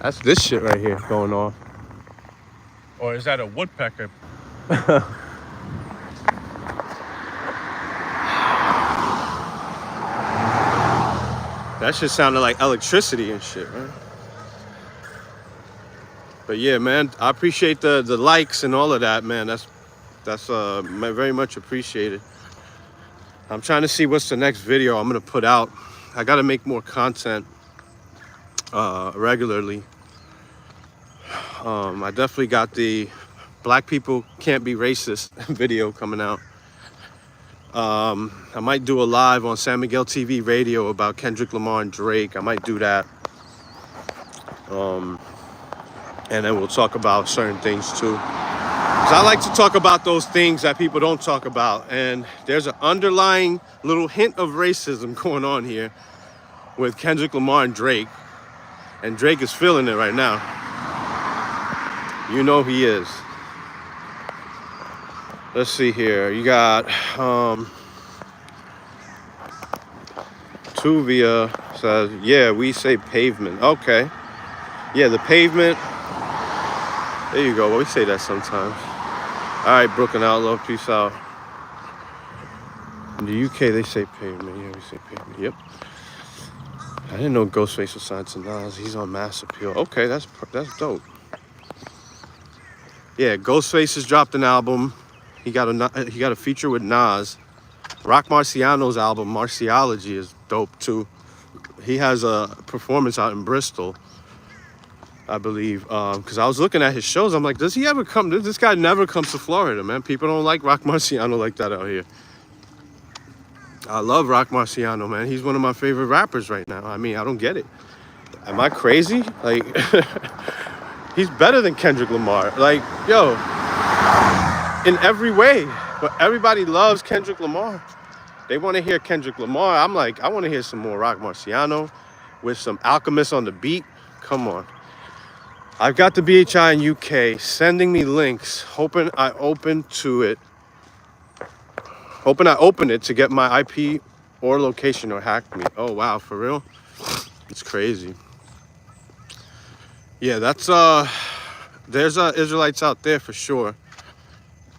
that's this shit right here going on. Or is that a woodpecker? That shit sounded like electricity and shit, right? But yeah, man, I appreciate the likes and all of that, man. That's very much appreciated. I'm trying to see what's the next video I'm gonna put out. I gotta make more content regularly. I definitely got the Black People Can't Be Racist video coming out. I might do a live on San Miguel TV radio about Kendrick Lamar and Drake. I might do that. And then we'll talk about certain things too. Because I like to talk about those things that people don't talk about. And there's an underlying little hint of racism going on here with Kendrick Lamar and Drake. And Drake is feeling it right now. You know he is. Let's see here. You got Tuvia says, yeah, we say pavement. Okay. Yeah, the pavement. There you go. Well, we say that sometimes. All right, Brooklyn Outlaw, peace out. In the UK, they say pavement. Yeah, we say pavement. Yep. I didn't know Ghostface was signed to Nas. He's on Mass Appeal. Okay, that's dope. Yeah, Ghostface has dropped an album. He got a feature with Nas. Rock Marciano's album, Marciology, is dope too. He has a performance out in Bristol, I believe. Because I was looking at his shows. I'm like, does he ever come? This guy never comes to Florida, man. People don't like Rock Marciano like that out here. I love Rock Marciano, man. He's one of my favorite rappers right now. I mean, I don't get it. Am I crazy? Like, he's better than Kendrick Lamar. Like, yo, in every way. But everybody loves Kendrick Lamar. They want to hear Kendrick Lamar. I'm like, I want to hear some more Rock Marciano with some Alchemist on the beat. Come on. I've got the BHI in UK sending me links, hoping I open it to get my IP or location or hack me. Oh, wow, for real? It's crazy. Yeah, that's there's Israelites out there for sure.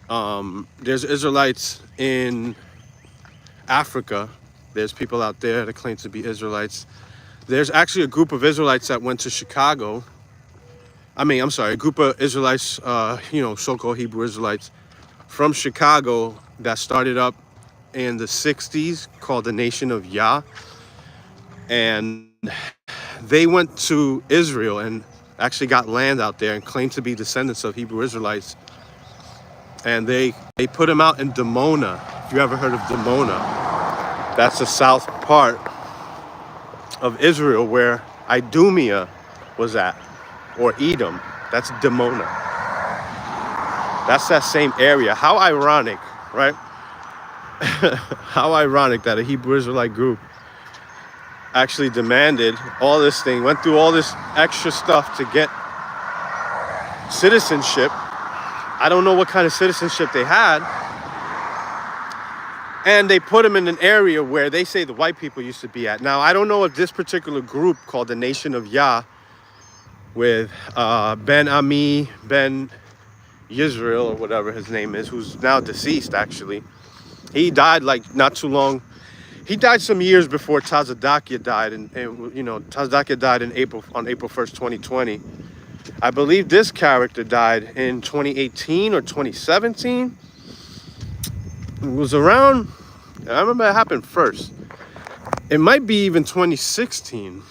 There's Israelites in Africa. There's people out there that claim to be Israelites. There's actually a group of Israelites that went to Chicago. I'm sorry, a group of Israelites, so-called Hebrew Israelites from Chicago that started up in the 60s called the Nation of Yah. And they went to Israel and actually got land out there and claimed to be descendants of Hebrew Israelites. And they put them out in Dimona. If you ever heard of Dimona, that's the south part of Israel where Idumea was at, or Edom. That's Dimona. That's that same area. How ironic, right? How ironic that a Hebrew Israelite group actually demanded all this thing, went through all this extra stuff to get citizenship. I don't know what kind of citizenship they had. And they put them in an area where they say the white people used to be at. Now, I don't know if this particular group called the Nation of Yah with Ben Ami, Ben Yisrael, or whatever his name is, who's now deceased, actually. He died like not too long. He died some years before Tazadakia died. And Tazadakia died on April 1st, 2020. I believe this character died in 2018 or 2017. It was around, I remember it happened first. It might be even 2016.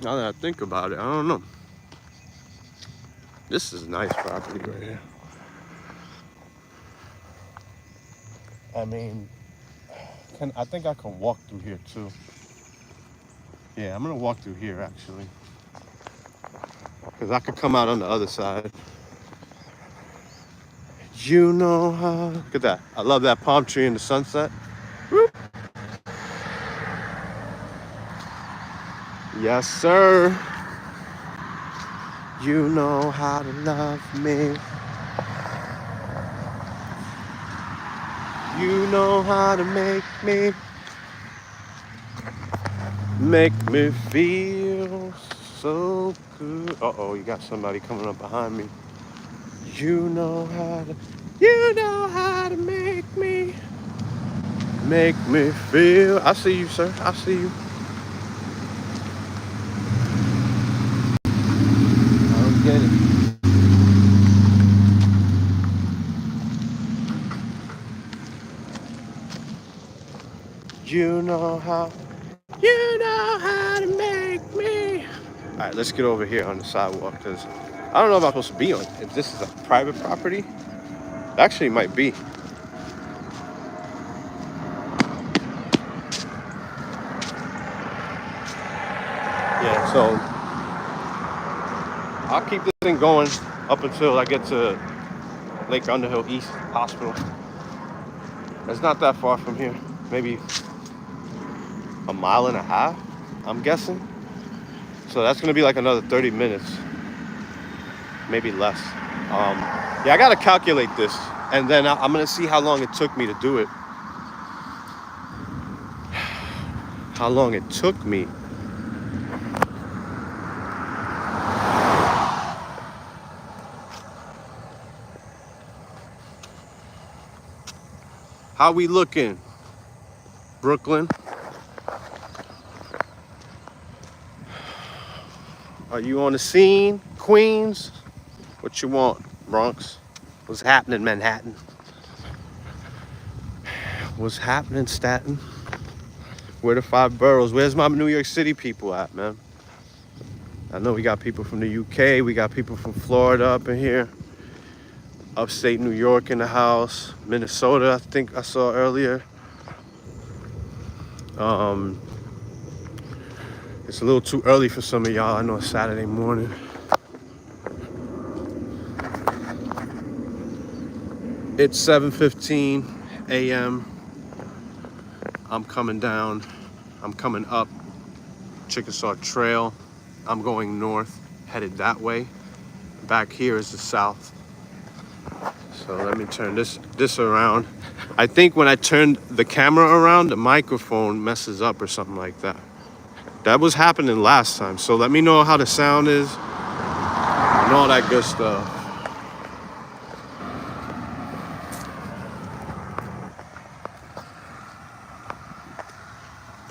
Now that I think about it, I don't know. This is nice property right here. I mean, I think I can walk through here too. Yeah, I'm gonna walk through here actually. Because I could come out on the other side. You know how, look at that. I love that palm tree in the sunset. Whoop. Yes, sir. You know how to love me. You know how to make me feel so good. Uh-oh, you got somebody coming up behind me. You know how to make me feel. I see you, sir. I see you. I don't get it. You know how to make me. All right, let's get over here on the sidewalk because I don't know if I'm supposed to be on. If this is a private property, it actually might be. Yeah, so I'll keep this thing going up until I get to Lake Underhill East Hospital. It's not that far from here. Maybe a mile and a half, I'm guessing. So that's gonna be like another 30 minutes, maybe less. Yeah, I gotta calculate this, and then I'm gonna see how long it took me to do it. How long it took me. How we looking, Brooklyn? Are you on the scene, Queens? What you want, Bronx? What's happening, Manhattan? What's happening, Staten? Where the 5 boroughs? Where's my New York City people at, man? I know we got people from the UK. We got people from Florida up in here. Upstate New York in the house. Minnesota, I think I saw earlier. It's a little too early for some of y'all. I know it's Saturday morning. It's 7:15 a.m. I'm coming down. I'm coming up Chickasaw Trail. I'm going north, headed that way. Back here is the south. So let me turn this around. I think when I turn the camera around, the microphone messes up or something like that. That was happening last time. So let me know how the sound is and all that good stuff.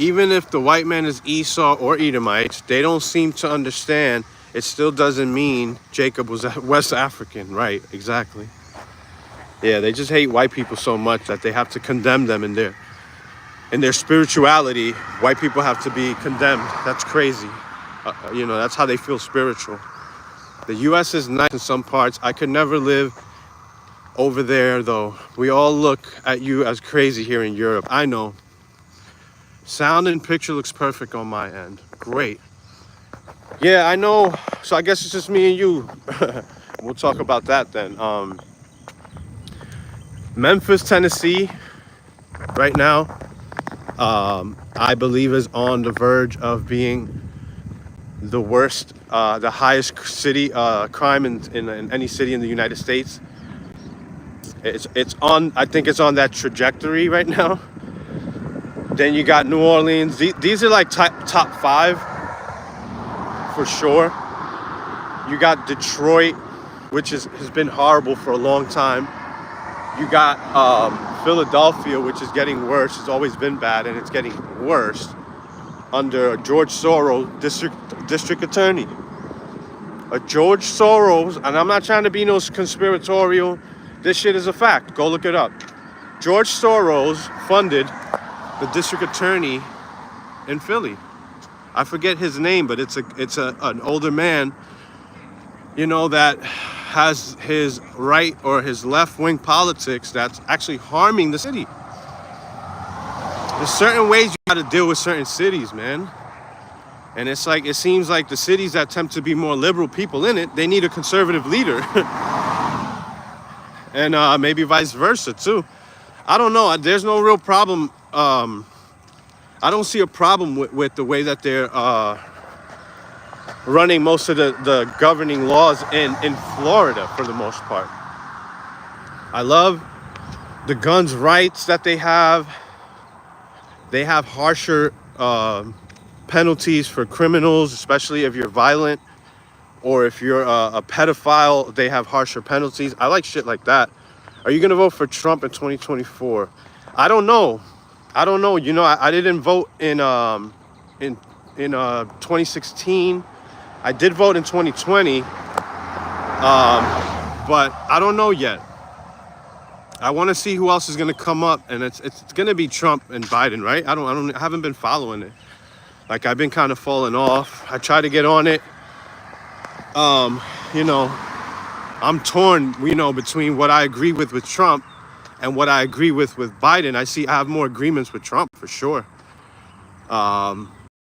Even if the white man is Esau or Edomites, they don't seem to understand. It still doesn't mean Jacob was West African. Right, exactly. Yeah, they just hate white people so much that they have to condemn them in their spirituality. White people have to be condemned. That's crazy. That's how they feel spiritual. The U.S. is nice in some parts. I could never live over there, though. We all look at you as crazy here in Europe. I know. Sound and picture looks perfect on my end. Great. Yeah, I know. So I guess it's just me and you. We'll talk about that then. Memphis, Tennessee, right now, I believe is on the verge of being the worst, the highest city crime in any city in the United States. It's on. I think it's on that trajectory right now. Then you got New Orleans. These are like top 5 for sure. You got Detroit, which has been horrible for a long time. You got Philadelphia, which is getting worse. It's always been bad, and it's getting worse under George Soros, district attorney. George Soros, and I'm not trying to be no conspiratorial. This shit is a fact. Go look it up. George Soros funded the district attorney in Philly. I forget his name, but it's an older man, that has his right or his left-wing politics that's actually harming the city. There's certain ways you gotta deal with certain cities, man. And it seems like the cities that attempt to be more liberal people in it, they need a conservative leader. And maybe vice versa too. I don't know. There's no real problem. I don't see a problem with the way that they're running most of the governing laws in Florida for the most part. I love the guns rights that they have. They have harsher penalties for criminals, especially if you're violent or if you're a pedophile. They have harsher penalties. I like shit like that. Are you gonna vote for Trump in 2024? I don't know. I didn't vote in 2016. I did vote in 2020, but I don't know yet. I want to see who else is going to come up, and it's going to be Trump and Biden, right? I haven't been following it. Like, I've been kind of falling off. I try to get on it. I'm torn, between what I agree with Trump and what I agree with Biden. I have more agreements with Trump for sure.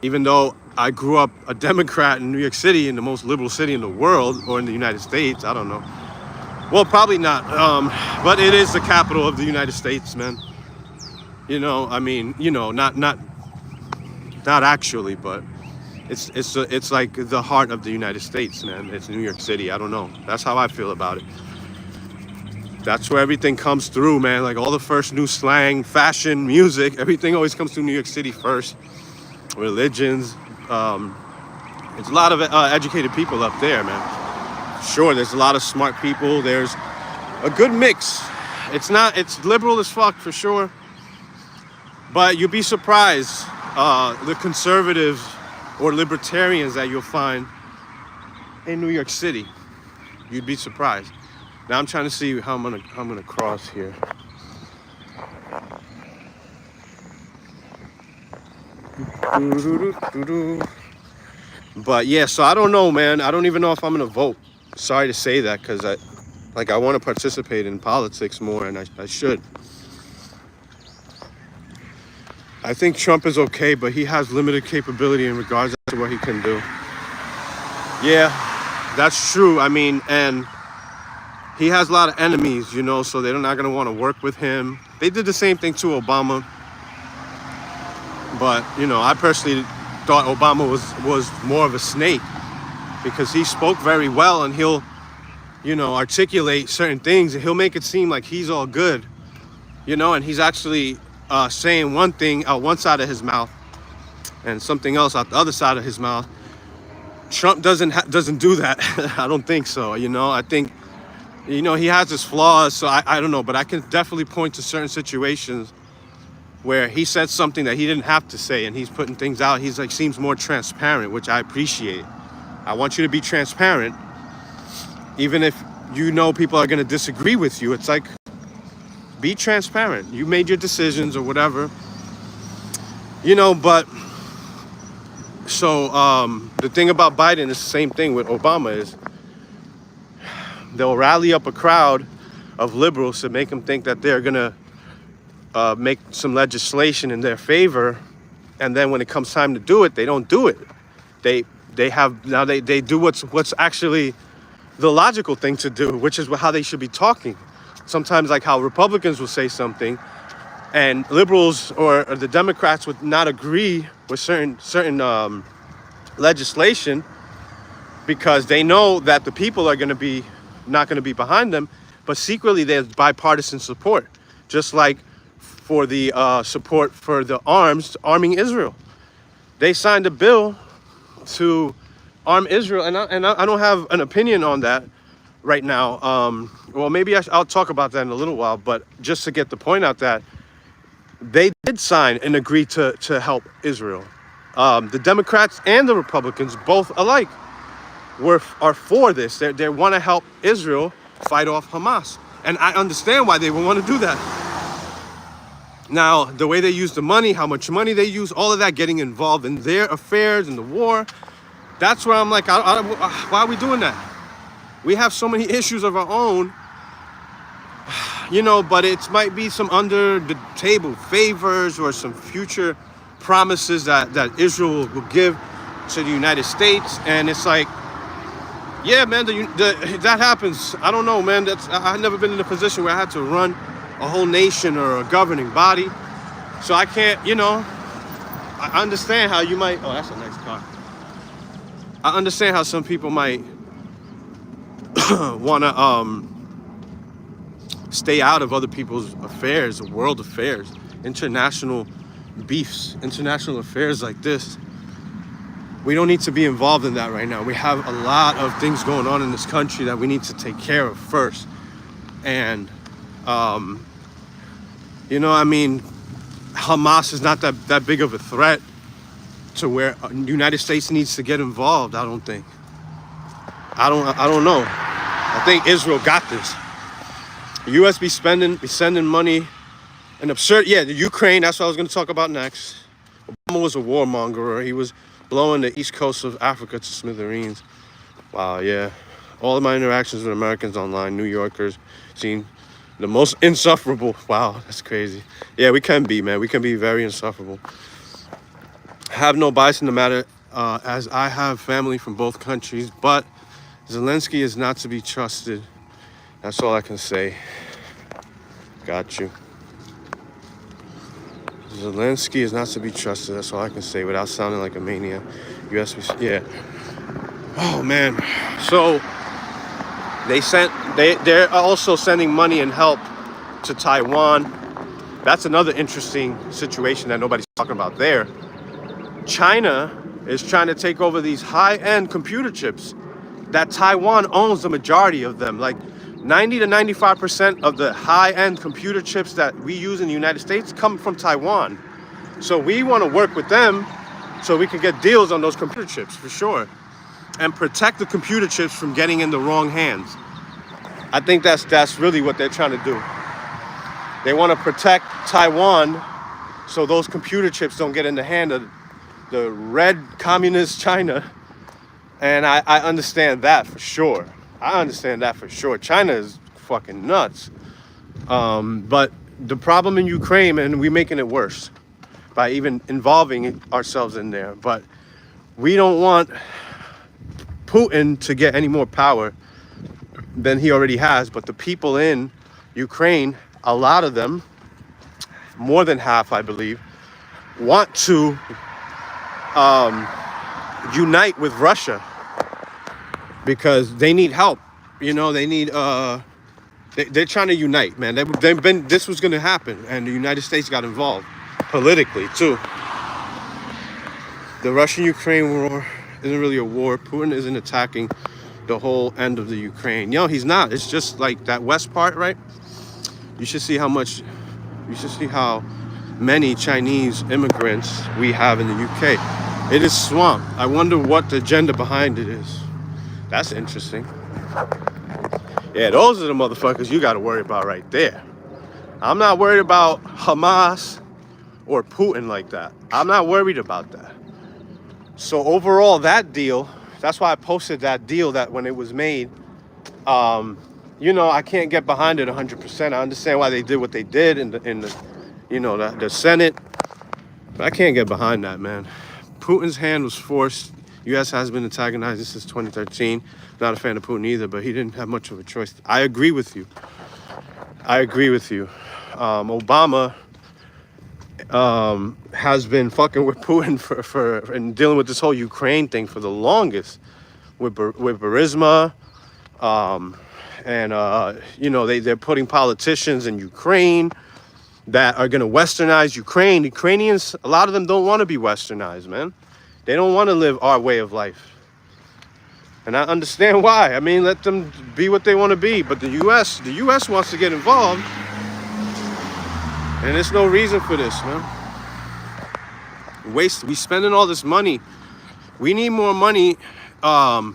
Even though I grew up a Democrat in New York City, in the most liberal city in the world, or in the United States, I don't know. Well, probably not. But it is the capital of the United States, man. Not actually, but it's like the heart of the United States, man. It's New York City. I don't know. That's how I feel about it. That's where everything comes through, man. Like all the first new slang, fashion, music, everything always comes through New York City first. Religions. It's a lot of educated people up there, man. Sure, there's a lot of smart people. There's a good mix. It's liberal as fuck for sure. But you'll be surprised, the conservatives or libertarians that you'll find in New York City. You'd be surprised. Now I'm trying to see how I'm gonna cross here. But yeah, so I don't know, man. I don't even know if I'm gonna vote. Sorry to say that, because I want to participate in politics more, and I should. I think Trump is okay, but he has limited capability in regards to what he can do. Yeah, that's true. I mean, and he has a lot of enemies, so they're not going to want to work with him. They did the same thing to Obama. But, I personally thought Obama was more of a snake, because he spoke very well, and he'll, articulate certain things, and he'll make it seem like he's all good, and he's actually saying one thing out one side of his mouth, and something else out the other side of his mouth. Trump doesn't do that. I don't think so. I think, he has his flaws. So I don't know, but I can definitely point to certain situations where he said something that he didn't have to say, and he's putting things out. He's like, seems more transparent, which I appreciate. I want you to be transparent, even if people are going to disagree with you. It's like, be transparent. You made your decisions or whatever, but so the thing about Biden is the same thing with Obama is they'll rally up a crowd of liberals to make them think that they're going to make some legislation in their favor, and then when it comes time to do it, they don't do it. They do what's actually the logical thing to do, which is how they should be talking. Sometimes, like how Republicans will say something, and liberals or the Democrats would not agree with certain legislation because they know that the people are going to be not going to be behind them, but secretly there's bipartisan support, just like for the support for the arming Israel. They signed a bill to arm Israel, and I don't have an opinion on that right now. Well, maybe I'll talk about that in a little while, but just to get the point out that they did sign and agree to help Israel. The Democrats and the Republicans, both alike, are for this. They want to help Israel fight off Hamas. And I understand why they would want to do that. Now, the way they use the money, how much money they use, all of that, getting involved in their affairs, in the war, that's where I'm like, why are we doing that? We have so many issues of our own, but it might be some under the table favors or some future promises that Israel will give to the United States. And it's like, yeah, man, that happens. I don't know, man. I've never been in a position where I had to run a whole nation or a governing body. So I can't, I understand how you might, oh, that's a nice car. I understand how some people might want to stay out of other people's affairs, world affairs, international beefs, international affairs like this. We don't need to be involved in that right now. We have a lot of things going on in this country that we need to take care of first. And, Hamas is not that big of a threat to where the United States needs to get involved, I don't think. I don't know. I think Israel got this. The U.S. be sending money, an absurd, the Ukraine, that's what I was going to talk about next. Obama was a warmonger. He was blowing the east coast of Africa to smithereens. Wow, yeah. All of my interactions with Americans online, New Yorkers, seem the most insufferable. Wow, that's crazy. Yeah, we can be, man. We can be very insufferable. Have no bias in the matter, as I have family from both countries, but Zelensky is not to be trusted. That's all I can say. Got you. Zelensky is not to be trusted. That's all I can say without sounding like a maniac. Yeah. Oh man. So they're also sending money and help to Taiwan. That's another interesting situation that nobody's talking about there. China is trying to take over these high-end computer chips that Taiwan owns the majority of them. Like 90 to 95% of the high-end computer chips that we use in the United States come from Taiwan. So we want to work with them so we can get deals on those computer chips for sure and protect the computer chips from getting in the wrong hands. I think that's really what they're trying to do. They want to protect Taiwan so those computer chips don't get in the hand of the red communist China. And I understand that for sure. China is fucking nuts. But the problem in Ukraine, and we're making it worse by even involving ourselves in there. But we don't want Putin to get any more power than he already has. But the people in Ukraine, a lot of them, more than half, I believe, want to unite with Russia because they need help. They need they're trying to unite, man. This was going to happen, and the United States got involved politically too. The Russian-Ukraine war isn't really a war. Putin isn't attacking the whole end of the Ukraine. He's not. It's just like that west part, right? You should see how much, you should see how many Chinese immigrants we have in the UK. It is swamp. I wonder what the agenda behind it is. That's interesting. Yeah, those are the motherfuckers you got to worry about right there. I'm not worried about Hamas or Putin like that. I'm not worried about that. So overall, that deal, that's why I posted that deal that when it was made, I can't get behind it 100%. I understand why they did what they did in the Senate, but I can't get behind that, man. Putin's hand was forced. U.S. has been antagonized since 2013. Not a fan of Putin either, but he didn't have much of a choice. I agree with you. Obama has been fucking with Putin for and dealing with this whole Ukraine thing for the longest with Burisma. They're putting politicians in Ukraine that are going to westernize Ukraine. Ukrainians, a lot of them don't want to be westernized, man. They don't want to live our way of life. And I understand why. I mean, let them be what they want to be. But the U.S. wants to get involved. And there's no reason for this, man. We spending all this money. We need more money at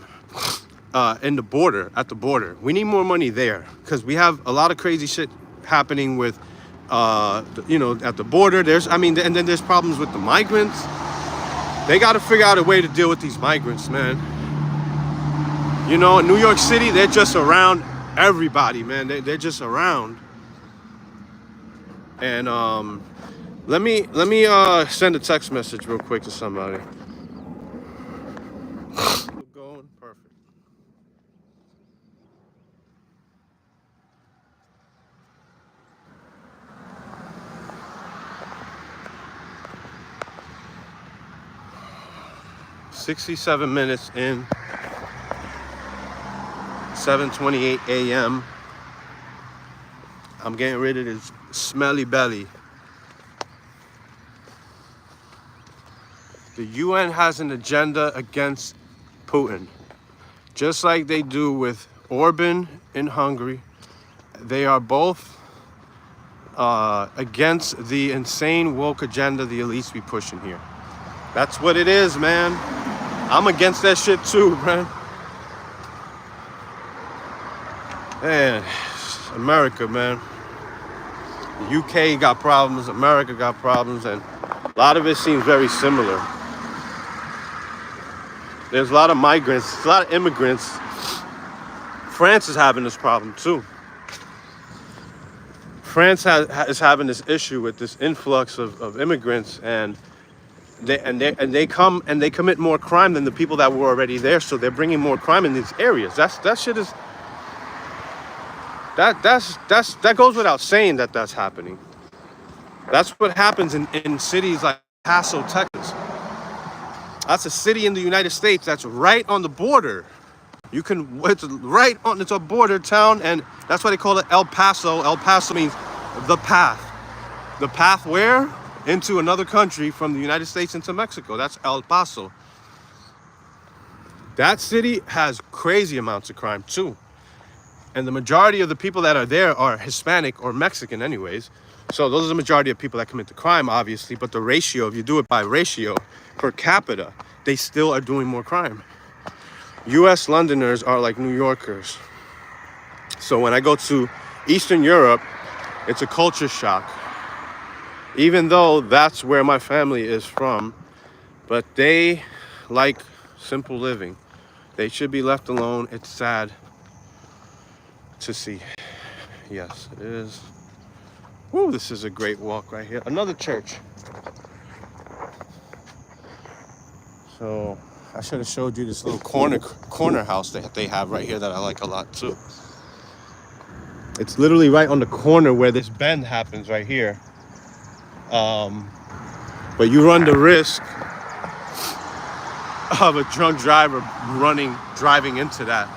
the border. We need more money there because we have a lot of crazy shit happening with, at the border. And then there's problems with the migrants. They got to figure out a way to deal with these migrants, man. In New York City, they're just around everybody, man. They're just around. And let me send a text message real quick to somebody. Going perfect. "67 minutes in, 7:28 a.m. I'm getting rid of this smelly belly. The UN has an agenda against Putin, just like they do with Orban in Hungary. They are both against the insane woke agenda the elites be pushing here. That's what it is, man. I'm against that shit too, man. Man, America, man. The UK got problems, America got problems, and a lot of it seems very similar. There's a lot of migrants, a lot of immigrants. France is having this problem too. France is having this issue with this influx of immigrants, and they come and they commit more crime than the people that were already there. So they're bringing more crime in these areas. That goes without saying that that's happening. That's what happens in cities like El Paso, Texas. That's a city in the United States that's right on the border. It's a border town, and that's why they call it El Paso. El Paso means the path. The path where? Into another country from the United States into Mexico. That's El Paso. That city has crazy amounts of crime too. And the majority of the people that are there are Hispanic or Mexican anyways. So those are the majority of people that commit the crime, obviously. But the ratio, if you do it by ratio per capita, they still are doing more crime. US Londoners are like New Yorkers. So when I go to Eastern Europe, it's a culture shock. Even though that's where my family is from, but they like simple living. They should be left alone. It's sad to see. Yes, it is. Woo, this is a great walk right here. Another church. So I should have showed you this little corner house that they have right here that I like a lot too. It's literally right on the corner where this bend happens right here. But you run the risk of a drunk driver driving into that,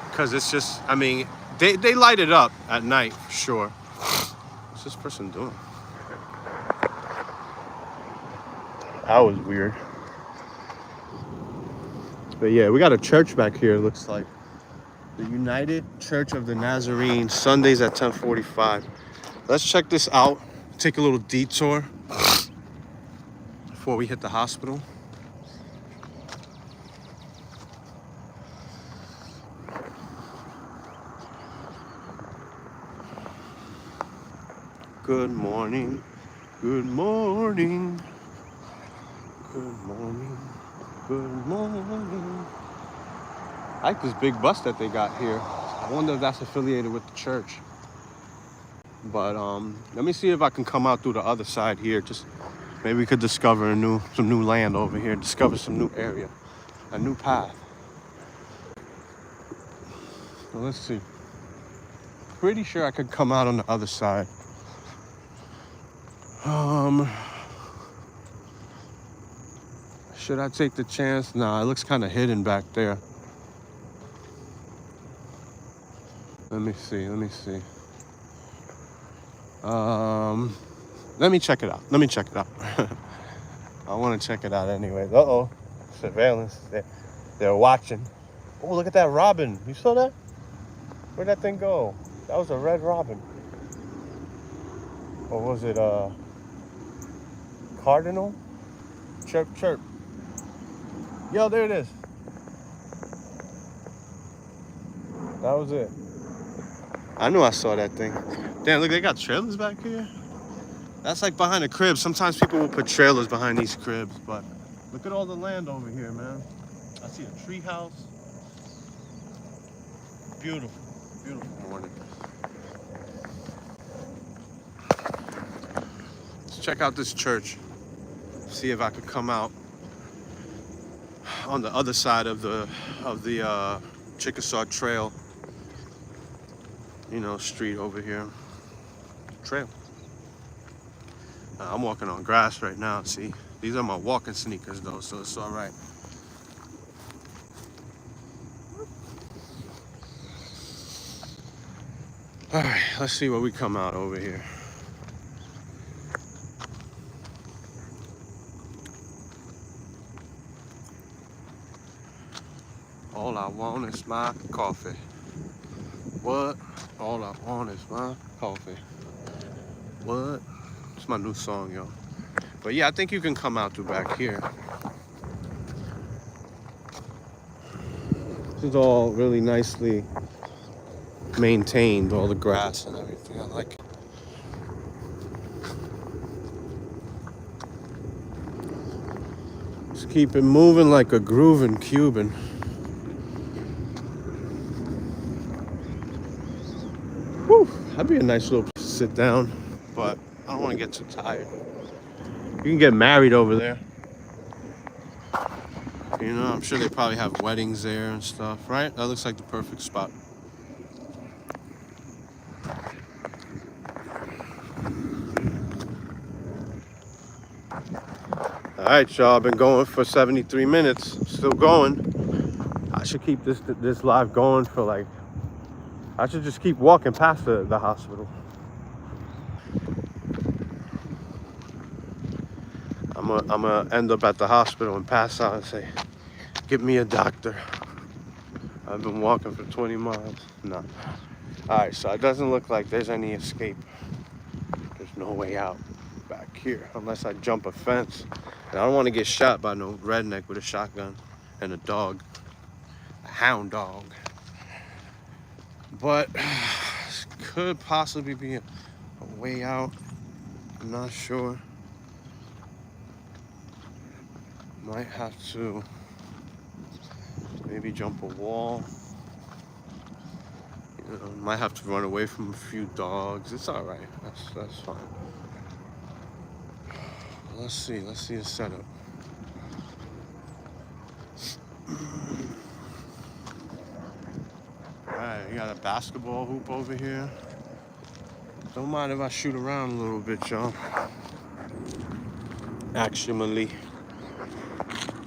because it's just, I mean, they light it up at night for sure. What's this person doing? That was weird. But yeah, we got a church back here, looks like. The United Church of the Nazarene, Sundays at 10:45. Let's check this out. Take a little detour before we hit the hospital. Good morning. Good morning. Good morning. Good morning. I like this big bus that they got here. I wonder if that's affiliated with the church. But let me see if I can come out through the other side here. Just maybe we could discover some new land over here. Discover some new area, a new path. Well, let's see. Pretty sure I could come out on the other side. Should I take the chance? Nah, it looks kind of hidden back there. Let me see. Let me check it out. I want to check it out anyway. Uh-oh. Surveillance. They're watching. Oh, look at that robin. You saw that? Where'd that thing go? That was a red robin. Or was it a cardinal? Chirp, chirp. Yo, there it is. That was it. I knew I saw that thing. Damn, look, they got trailers back here. That's like behind a crib. Sometimes people will put trailers behind these cribs, but look at all the land over here, man. I see a tree house. Beautiful, beautiful morning. Let's check out this church. See if I could come out on the other side of the Chickasaw Trail. You know, street over here. Trail. I'm walking on grass right now. See, these are my walking sneakers though, so it's all right. All right, let's see what we come out over here. All I want is my coffee. What? All I want is my coffee. What? It's my new song, yo. But yeah, I think you can come out through back here. This is all really nicely maintained, all the grass and everything. I like it. Just keep it moving like a grooving Cuban. Whew, that'd be a nice little place to sit down, but I don't want to get too tired. You can get married over there. You know, I'm sure they probably have weddings there and stuff, right? That looks like the perfect spot. All right, y'all, I've been going for 73 minutes, still going. I should keep this live going for like, I should just keep walking past the hospital. I'm gonna end up at the hospital and pass out and say, "Give me a doctor." I've been walking for 20 miles. No. All right, so it doesn't look like there's any escape. There's no way out back here unless I jump a fence. And I don't want to get shot by no redneck with a shotgun and a dog, a hound dog. But this could possibly be a way out. I'm not sure. Might have to maybe jump a wall. You know, might have to run away from a few dogs. It's all right. That's fine. Let's see the setup. All right, you got a basketball hoop over here. Don't mind if I shoot around a little bit, y'all. Actually,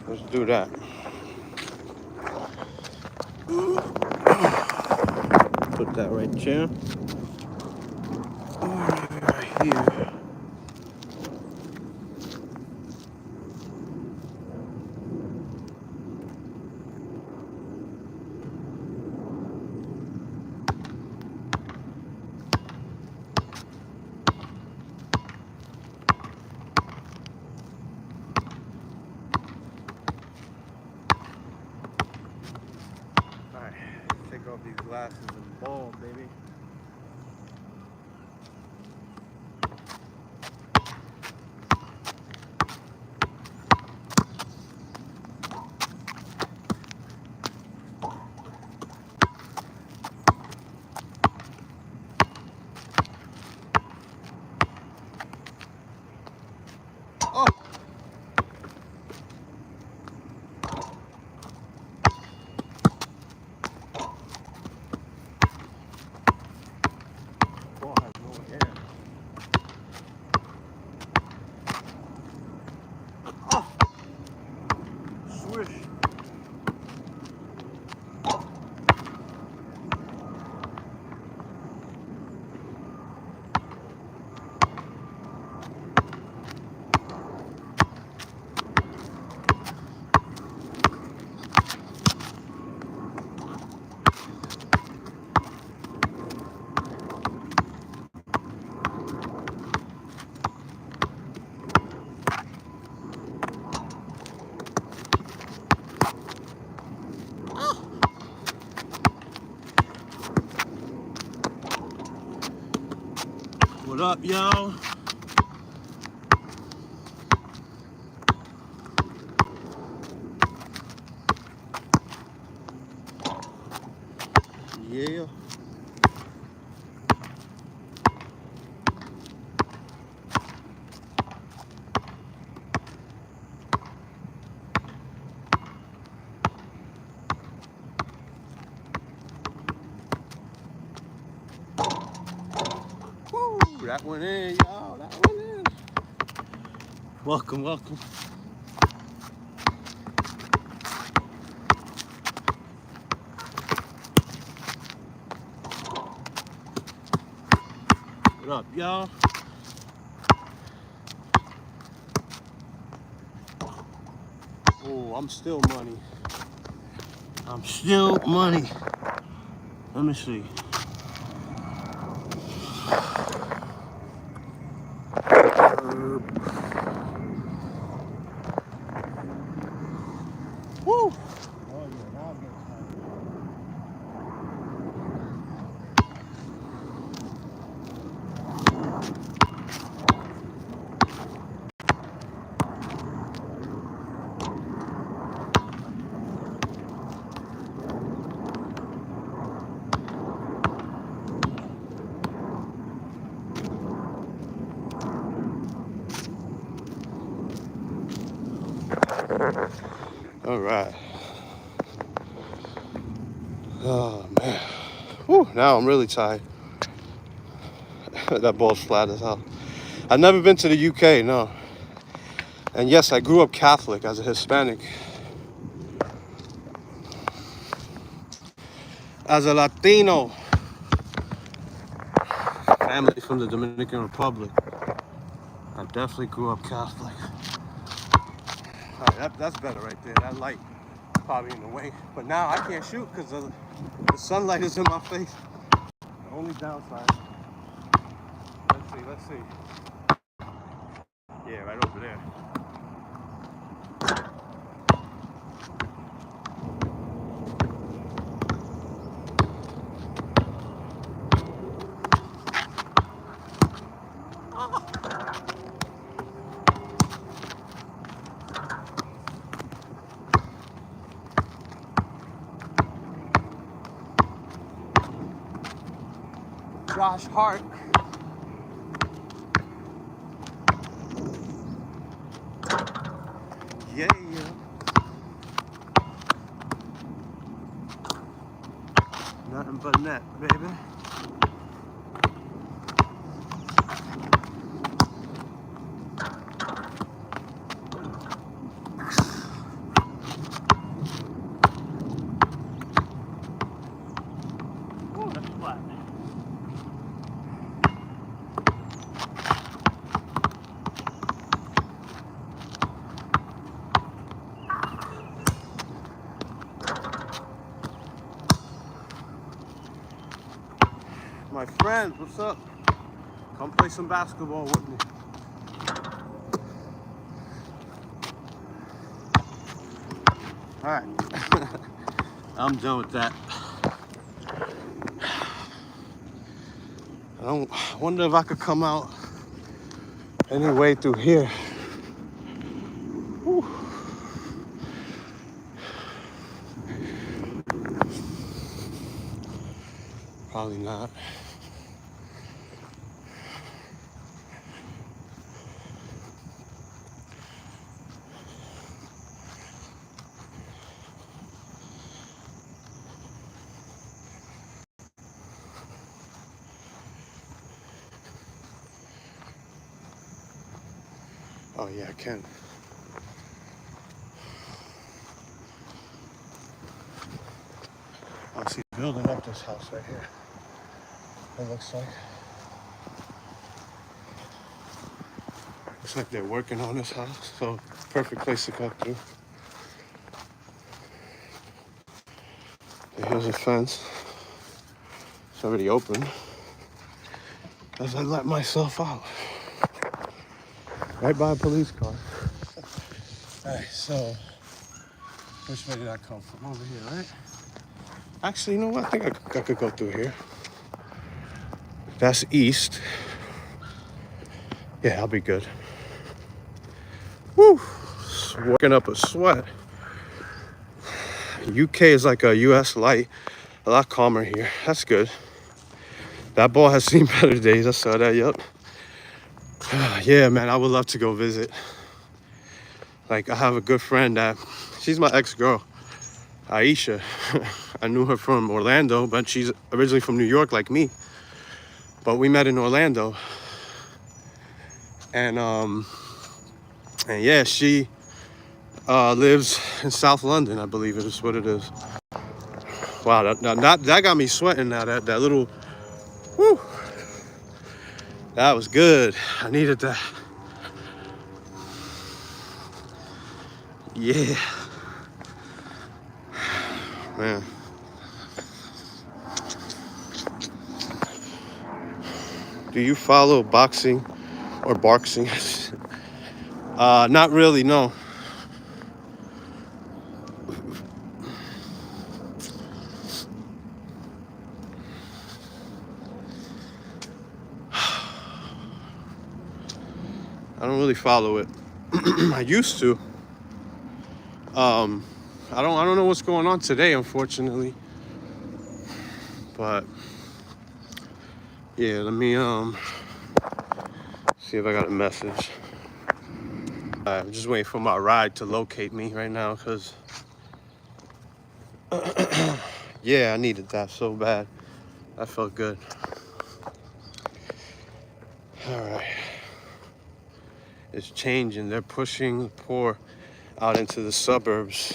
let's do that. Put that right here. Right here. off these glasses and ball, baby. Oh! Ball has no air. Oh! Swish. What up, y'all? Yeah. Woo! That one in, y'all. That one in. Welcome, welcome. What up, y'all? Oh, I'm still money. I'm still money. Let me see. Woo! All right. Oh, man. Whew, now I'm really tired. That ball's flat as hell. I've never been to the UK, no. And yes, I grew up Catholic as a Hispanic. As a Latino, family from the Dominican Republic, I definitely grew up Catholic. All right, that's better right there. That light probably in the way. But now I can't shoot because the sunlight is in my face. The only downside. Let's see. Yeah, right over there. Josh Hart. Yeah. Nothing but net, baby. Oh, that's flat. My friends, what's up? Come play some basketball with me. All right. I'm done with that. I wonder if I could come out any way through here. Whew. Probably not. Oh yeah, I can. I see building up this house right here. It looks like they're working on this house, so perfect place to cut through. And here's a fence. It's already open as I let myself out. Right by a police car. Alright, so which way did I come from? Over here, right? Actually, you know what? I think I could go through here. That's east. Yeah, I'll be good. Woo! Working up a sweat. UK is like a US light. A lot calmer here. That's good. That ball has seen better days. I saw that, yep. Yeah, man, I would love to go visit. Like, I have a good friend that, she's my ex-girl, Aisha. I knew her from Orlando, but she's originally from New York like me. But we met in Orlando. And yeah, she lives in South London, I believe it is what it is. Wow, that got me sweating now. That little, whew, that was good. I needed that. Yeah, man. Do you follow boxing or boxing? Not really, no. I don't really follow it. I used to. I don't know what's going on today, unfortunately. But yeah, let me see if I got a message. I'm just waiting for my ride to locate me right now, because yeah, I needed that so bad. That felt good. All right. It's changing. They're pushing the poor out into the suburbs.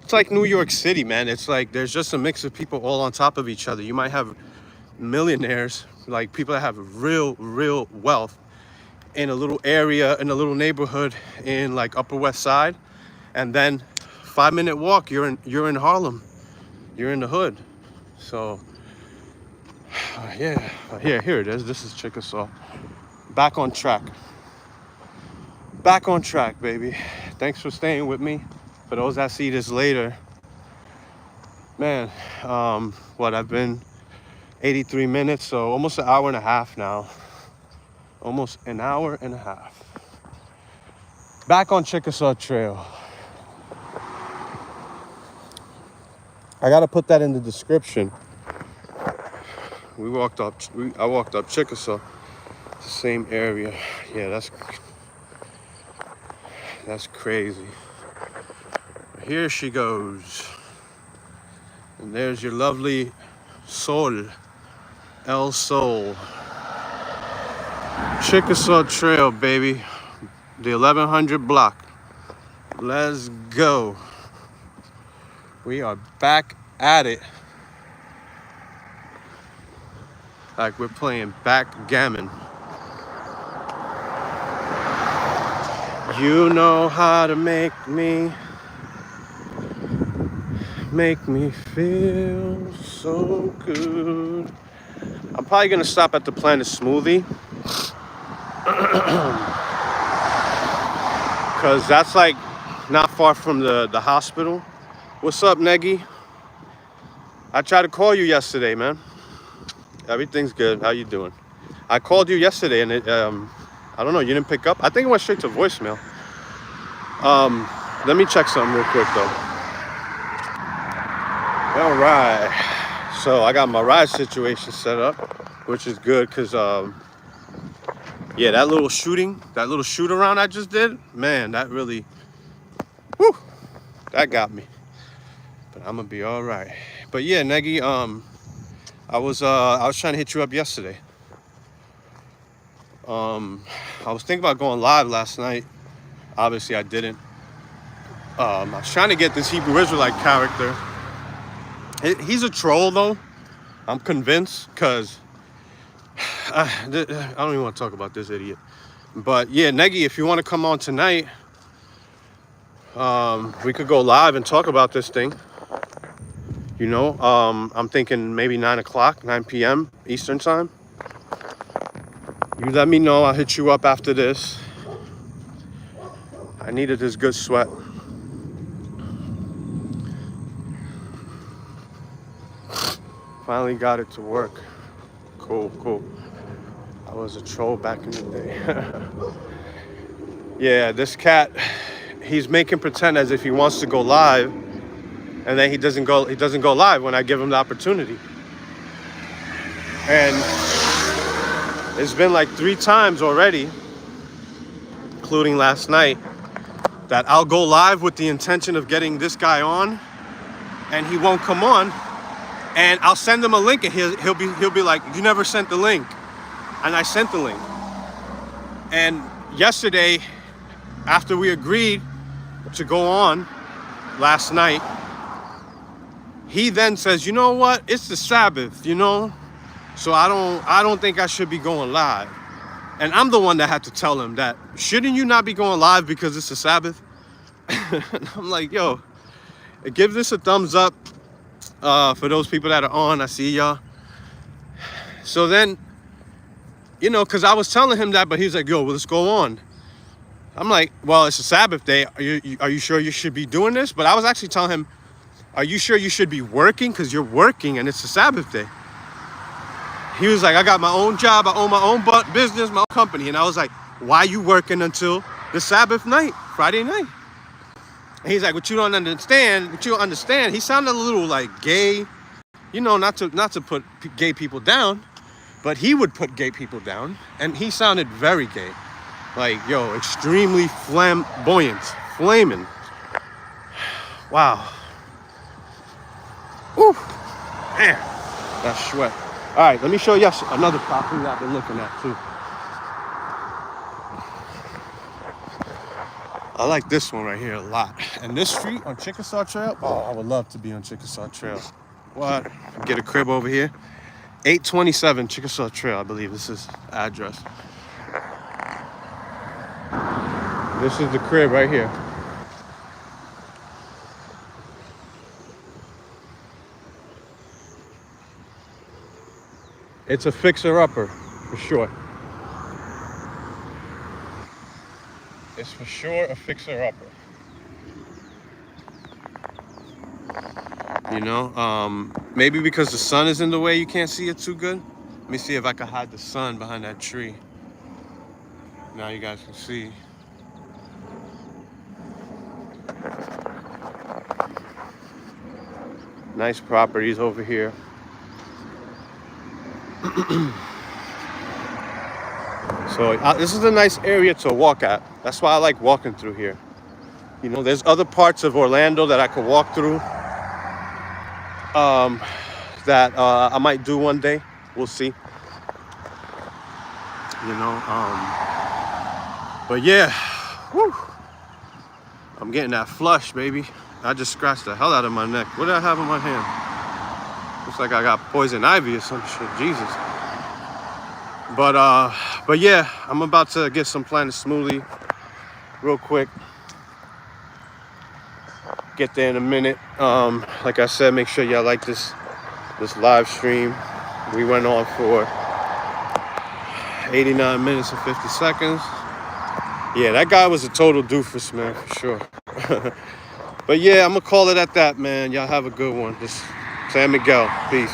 It's like New York City, man. It's like there's just a mix of people all on top of each other. You might have millionaires, like people that have real wealth in a little area, in a little neighborhood in like Upper West Side, and then 5-minute walk, you're in Harlem. You're in the hood. So yeah, here it is. This is Chickasaw. Back on track. Back on track, baby. Thanks for staying with me. For those that see this later, man, I've been 83 minutes, so almost an hour and a half now. Almost an hour and a half. Back on Chickasaw Trail. I gotta put that in the description. I walked up Chickasaw, the same area. Yeah, that's crazy. Here she goes. And there's your lovely Sol, El Sol. Chickasaw Trail, baby. The 1100 block. Let's go. We are back at it. Like we're playing backgammon. You know how to make me feel so good. I'm probably gonna stop at the Planet Smoothie. Cause that's like not far from the hospital. What's up, Neggy? I tried to call you yesterday, man. Everything's good. How you doing? I called you yesterday and I don't know, you didn't pick up. I think it went straight to voicemail. Um, Let me check something real quick though. All right. So I got my ride situation set up, which is good because yeah, that little shoot around I just did, man, that really, whew, that got me. But I'm gonna be all right. But yeah, Negi, I was trying to hit you up yesterday. I was thinking about going live last night. Obviously, I didn't. I was trying to get this Hebrew Israelite character. He's a troll, though. I'm convinced, because I don't even want to talk about this idiot. But yeah, Negi, if you want to come on tonight, we could go live and talk about this thing. You know, I'm thinking maybe 9 p.m. Eastern time. You let me know. I'll hit you up after this. I needed this good sweat. Finally got it to work. Cool. I was a troll back in the day. Yeah, this cat, he's making pretend as if he wants to go live, and then he doesn't go live when I give him the opportunity. And it's been like 3 times already, including last night, that I'll go live with the intention of getting this guy on, and he won't come on. And I'll send him a link, and he'll be like, "You never sent the link," and I sent the link. And yesterday, after we agreed to go on last night, he then says, "You know what? It's the Sabbath, you know, so I don't think I should be going live." And I'm the one that had to tell him that, shouldn't you not be going live because it's the Sabbath? And I'm like, yo, give this a thumbs up. For those people that are on, I see y'all. So then, you know, because I was telling him that, but he's like, yo, well, let's go on. I'm like, well, it's a Sabbath day. Are you sure you should be doing this? But I was actually telling him, are you sure you should be working? Because you're working and it's a Sabbath day. He was like, I got my own job. I own my own business, my own company. And I was like, why are you working until the Sabbath night, Friday night? And he's like, what you don't understand. He sounded a little like gay, you know, not to put gay people down, but he would put gay people down. And he sounded very gay. Like, yo, extremely flamboyant, flaming. Wow. Whew. Man, that's sweat. All right, let me show you another property that I've been looking at too. I like this one right here a lot. And this street on Chickasaw Trail, oh, I would love to be on Chickasaw Trail. What? Get a crib over here. 827 Chickasaw Trail, I believe this is the address. This is the crib right here. It's a fixer-upper, for sure. It's for sure a fixer-upper. You know, maybe because the sun is in the way, you can't see it too good. Let me see if I can hide the sun behind that tree. Now you guys can see. Nice properties over here. So this is a nice area to walk at. That's why I like walking through here. You know, there's other parts of Orlando that I could walk through. That I might do one day. We'll see. You know, but yeah, whew, I'm getting that flush, baby. I just scratched the hell out of my neck. What do I have in my hand? Looks like I got poison ivy or some shit. Jesus. But yeah, I'm about to get some Planet Smoothie real quick. Get there in a minute. Like I said, make sure y'all like this live stream. We went on for 89 minutes and 50 seconds. Yeah, that guy was a total doofus, man, for sure. But yeah, I'm gonna call it at that, man. Y'all have a good one. This San Miguel. Peace.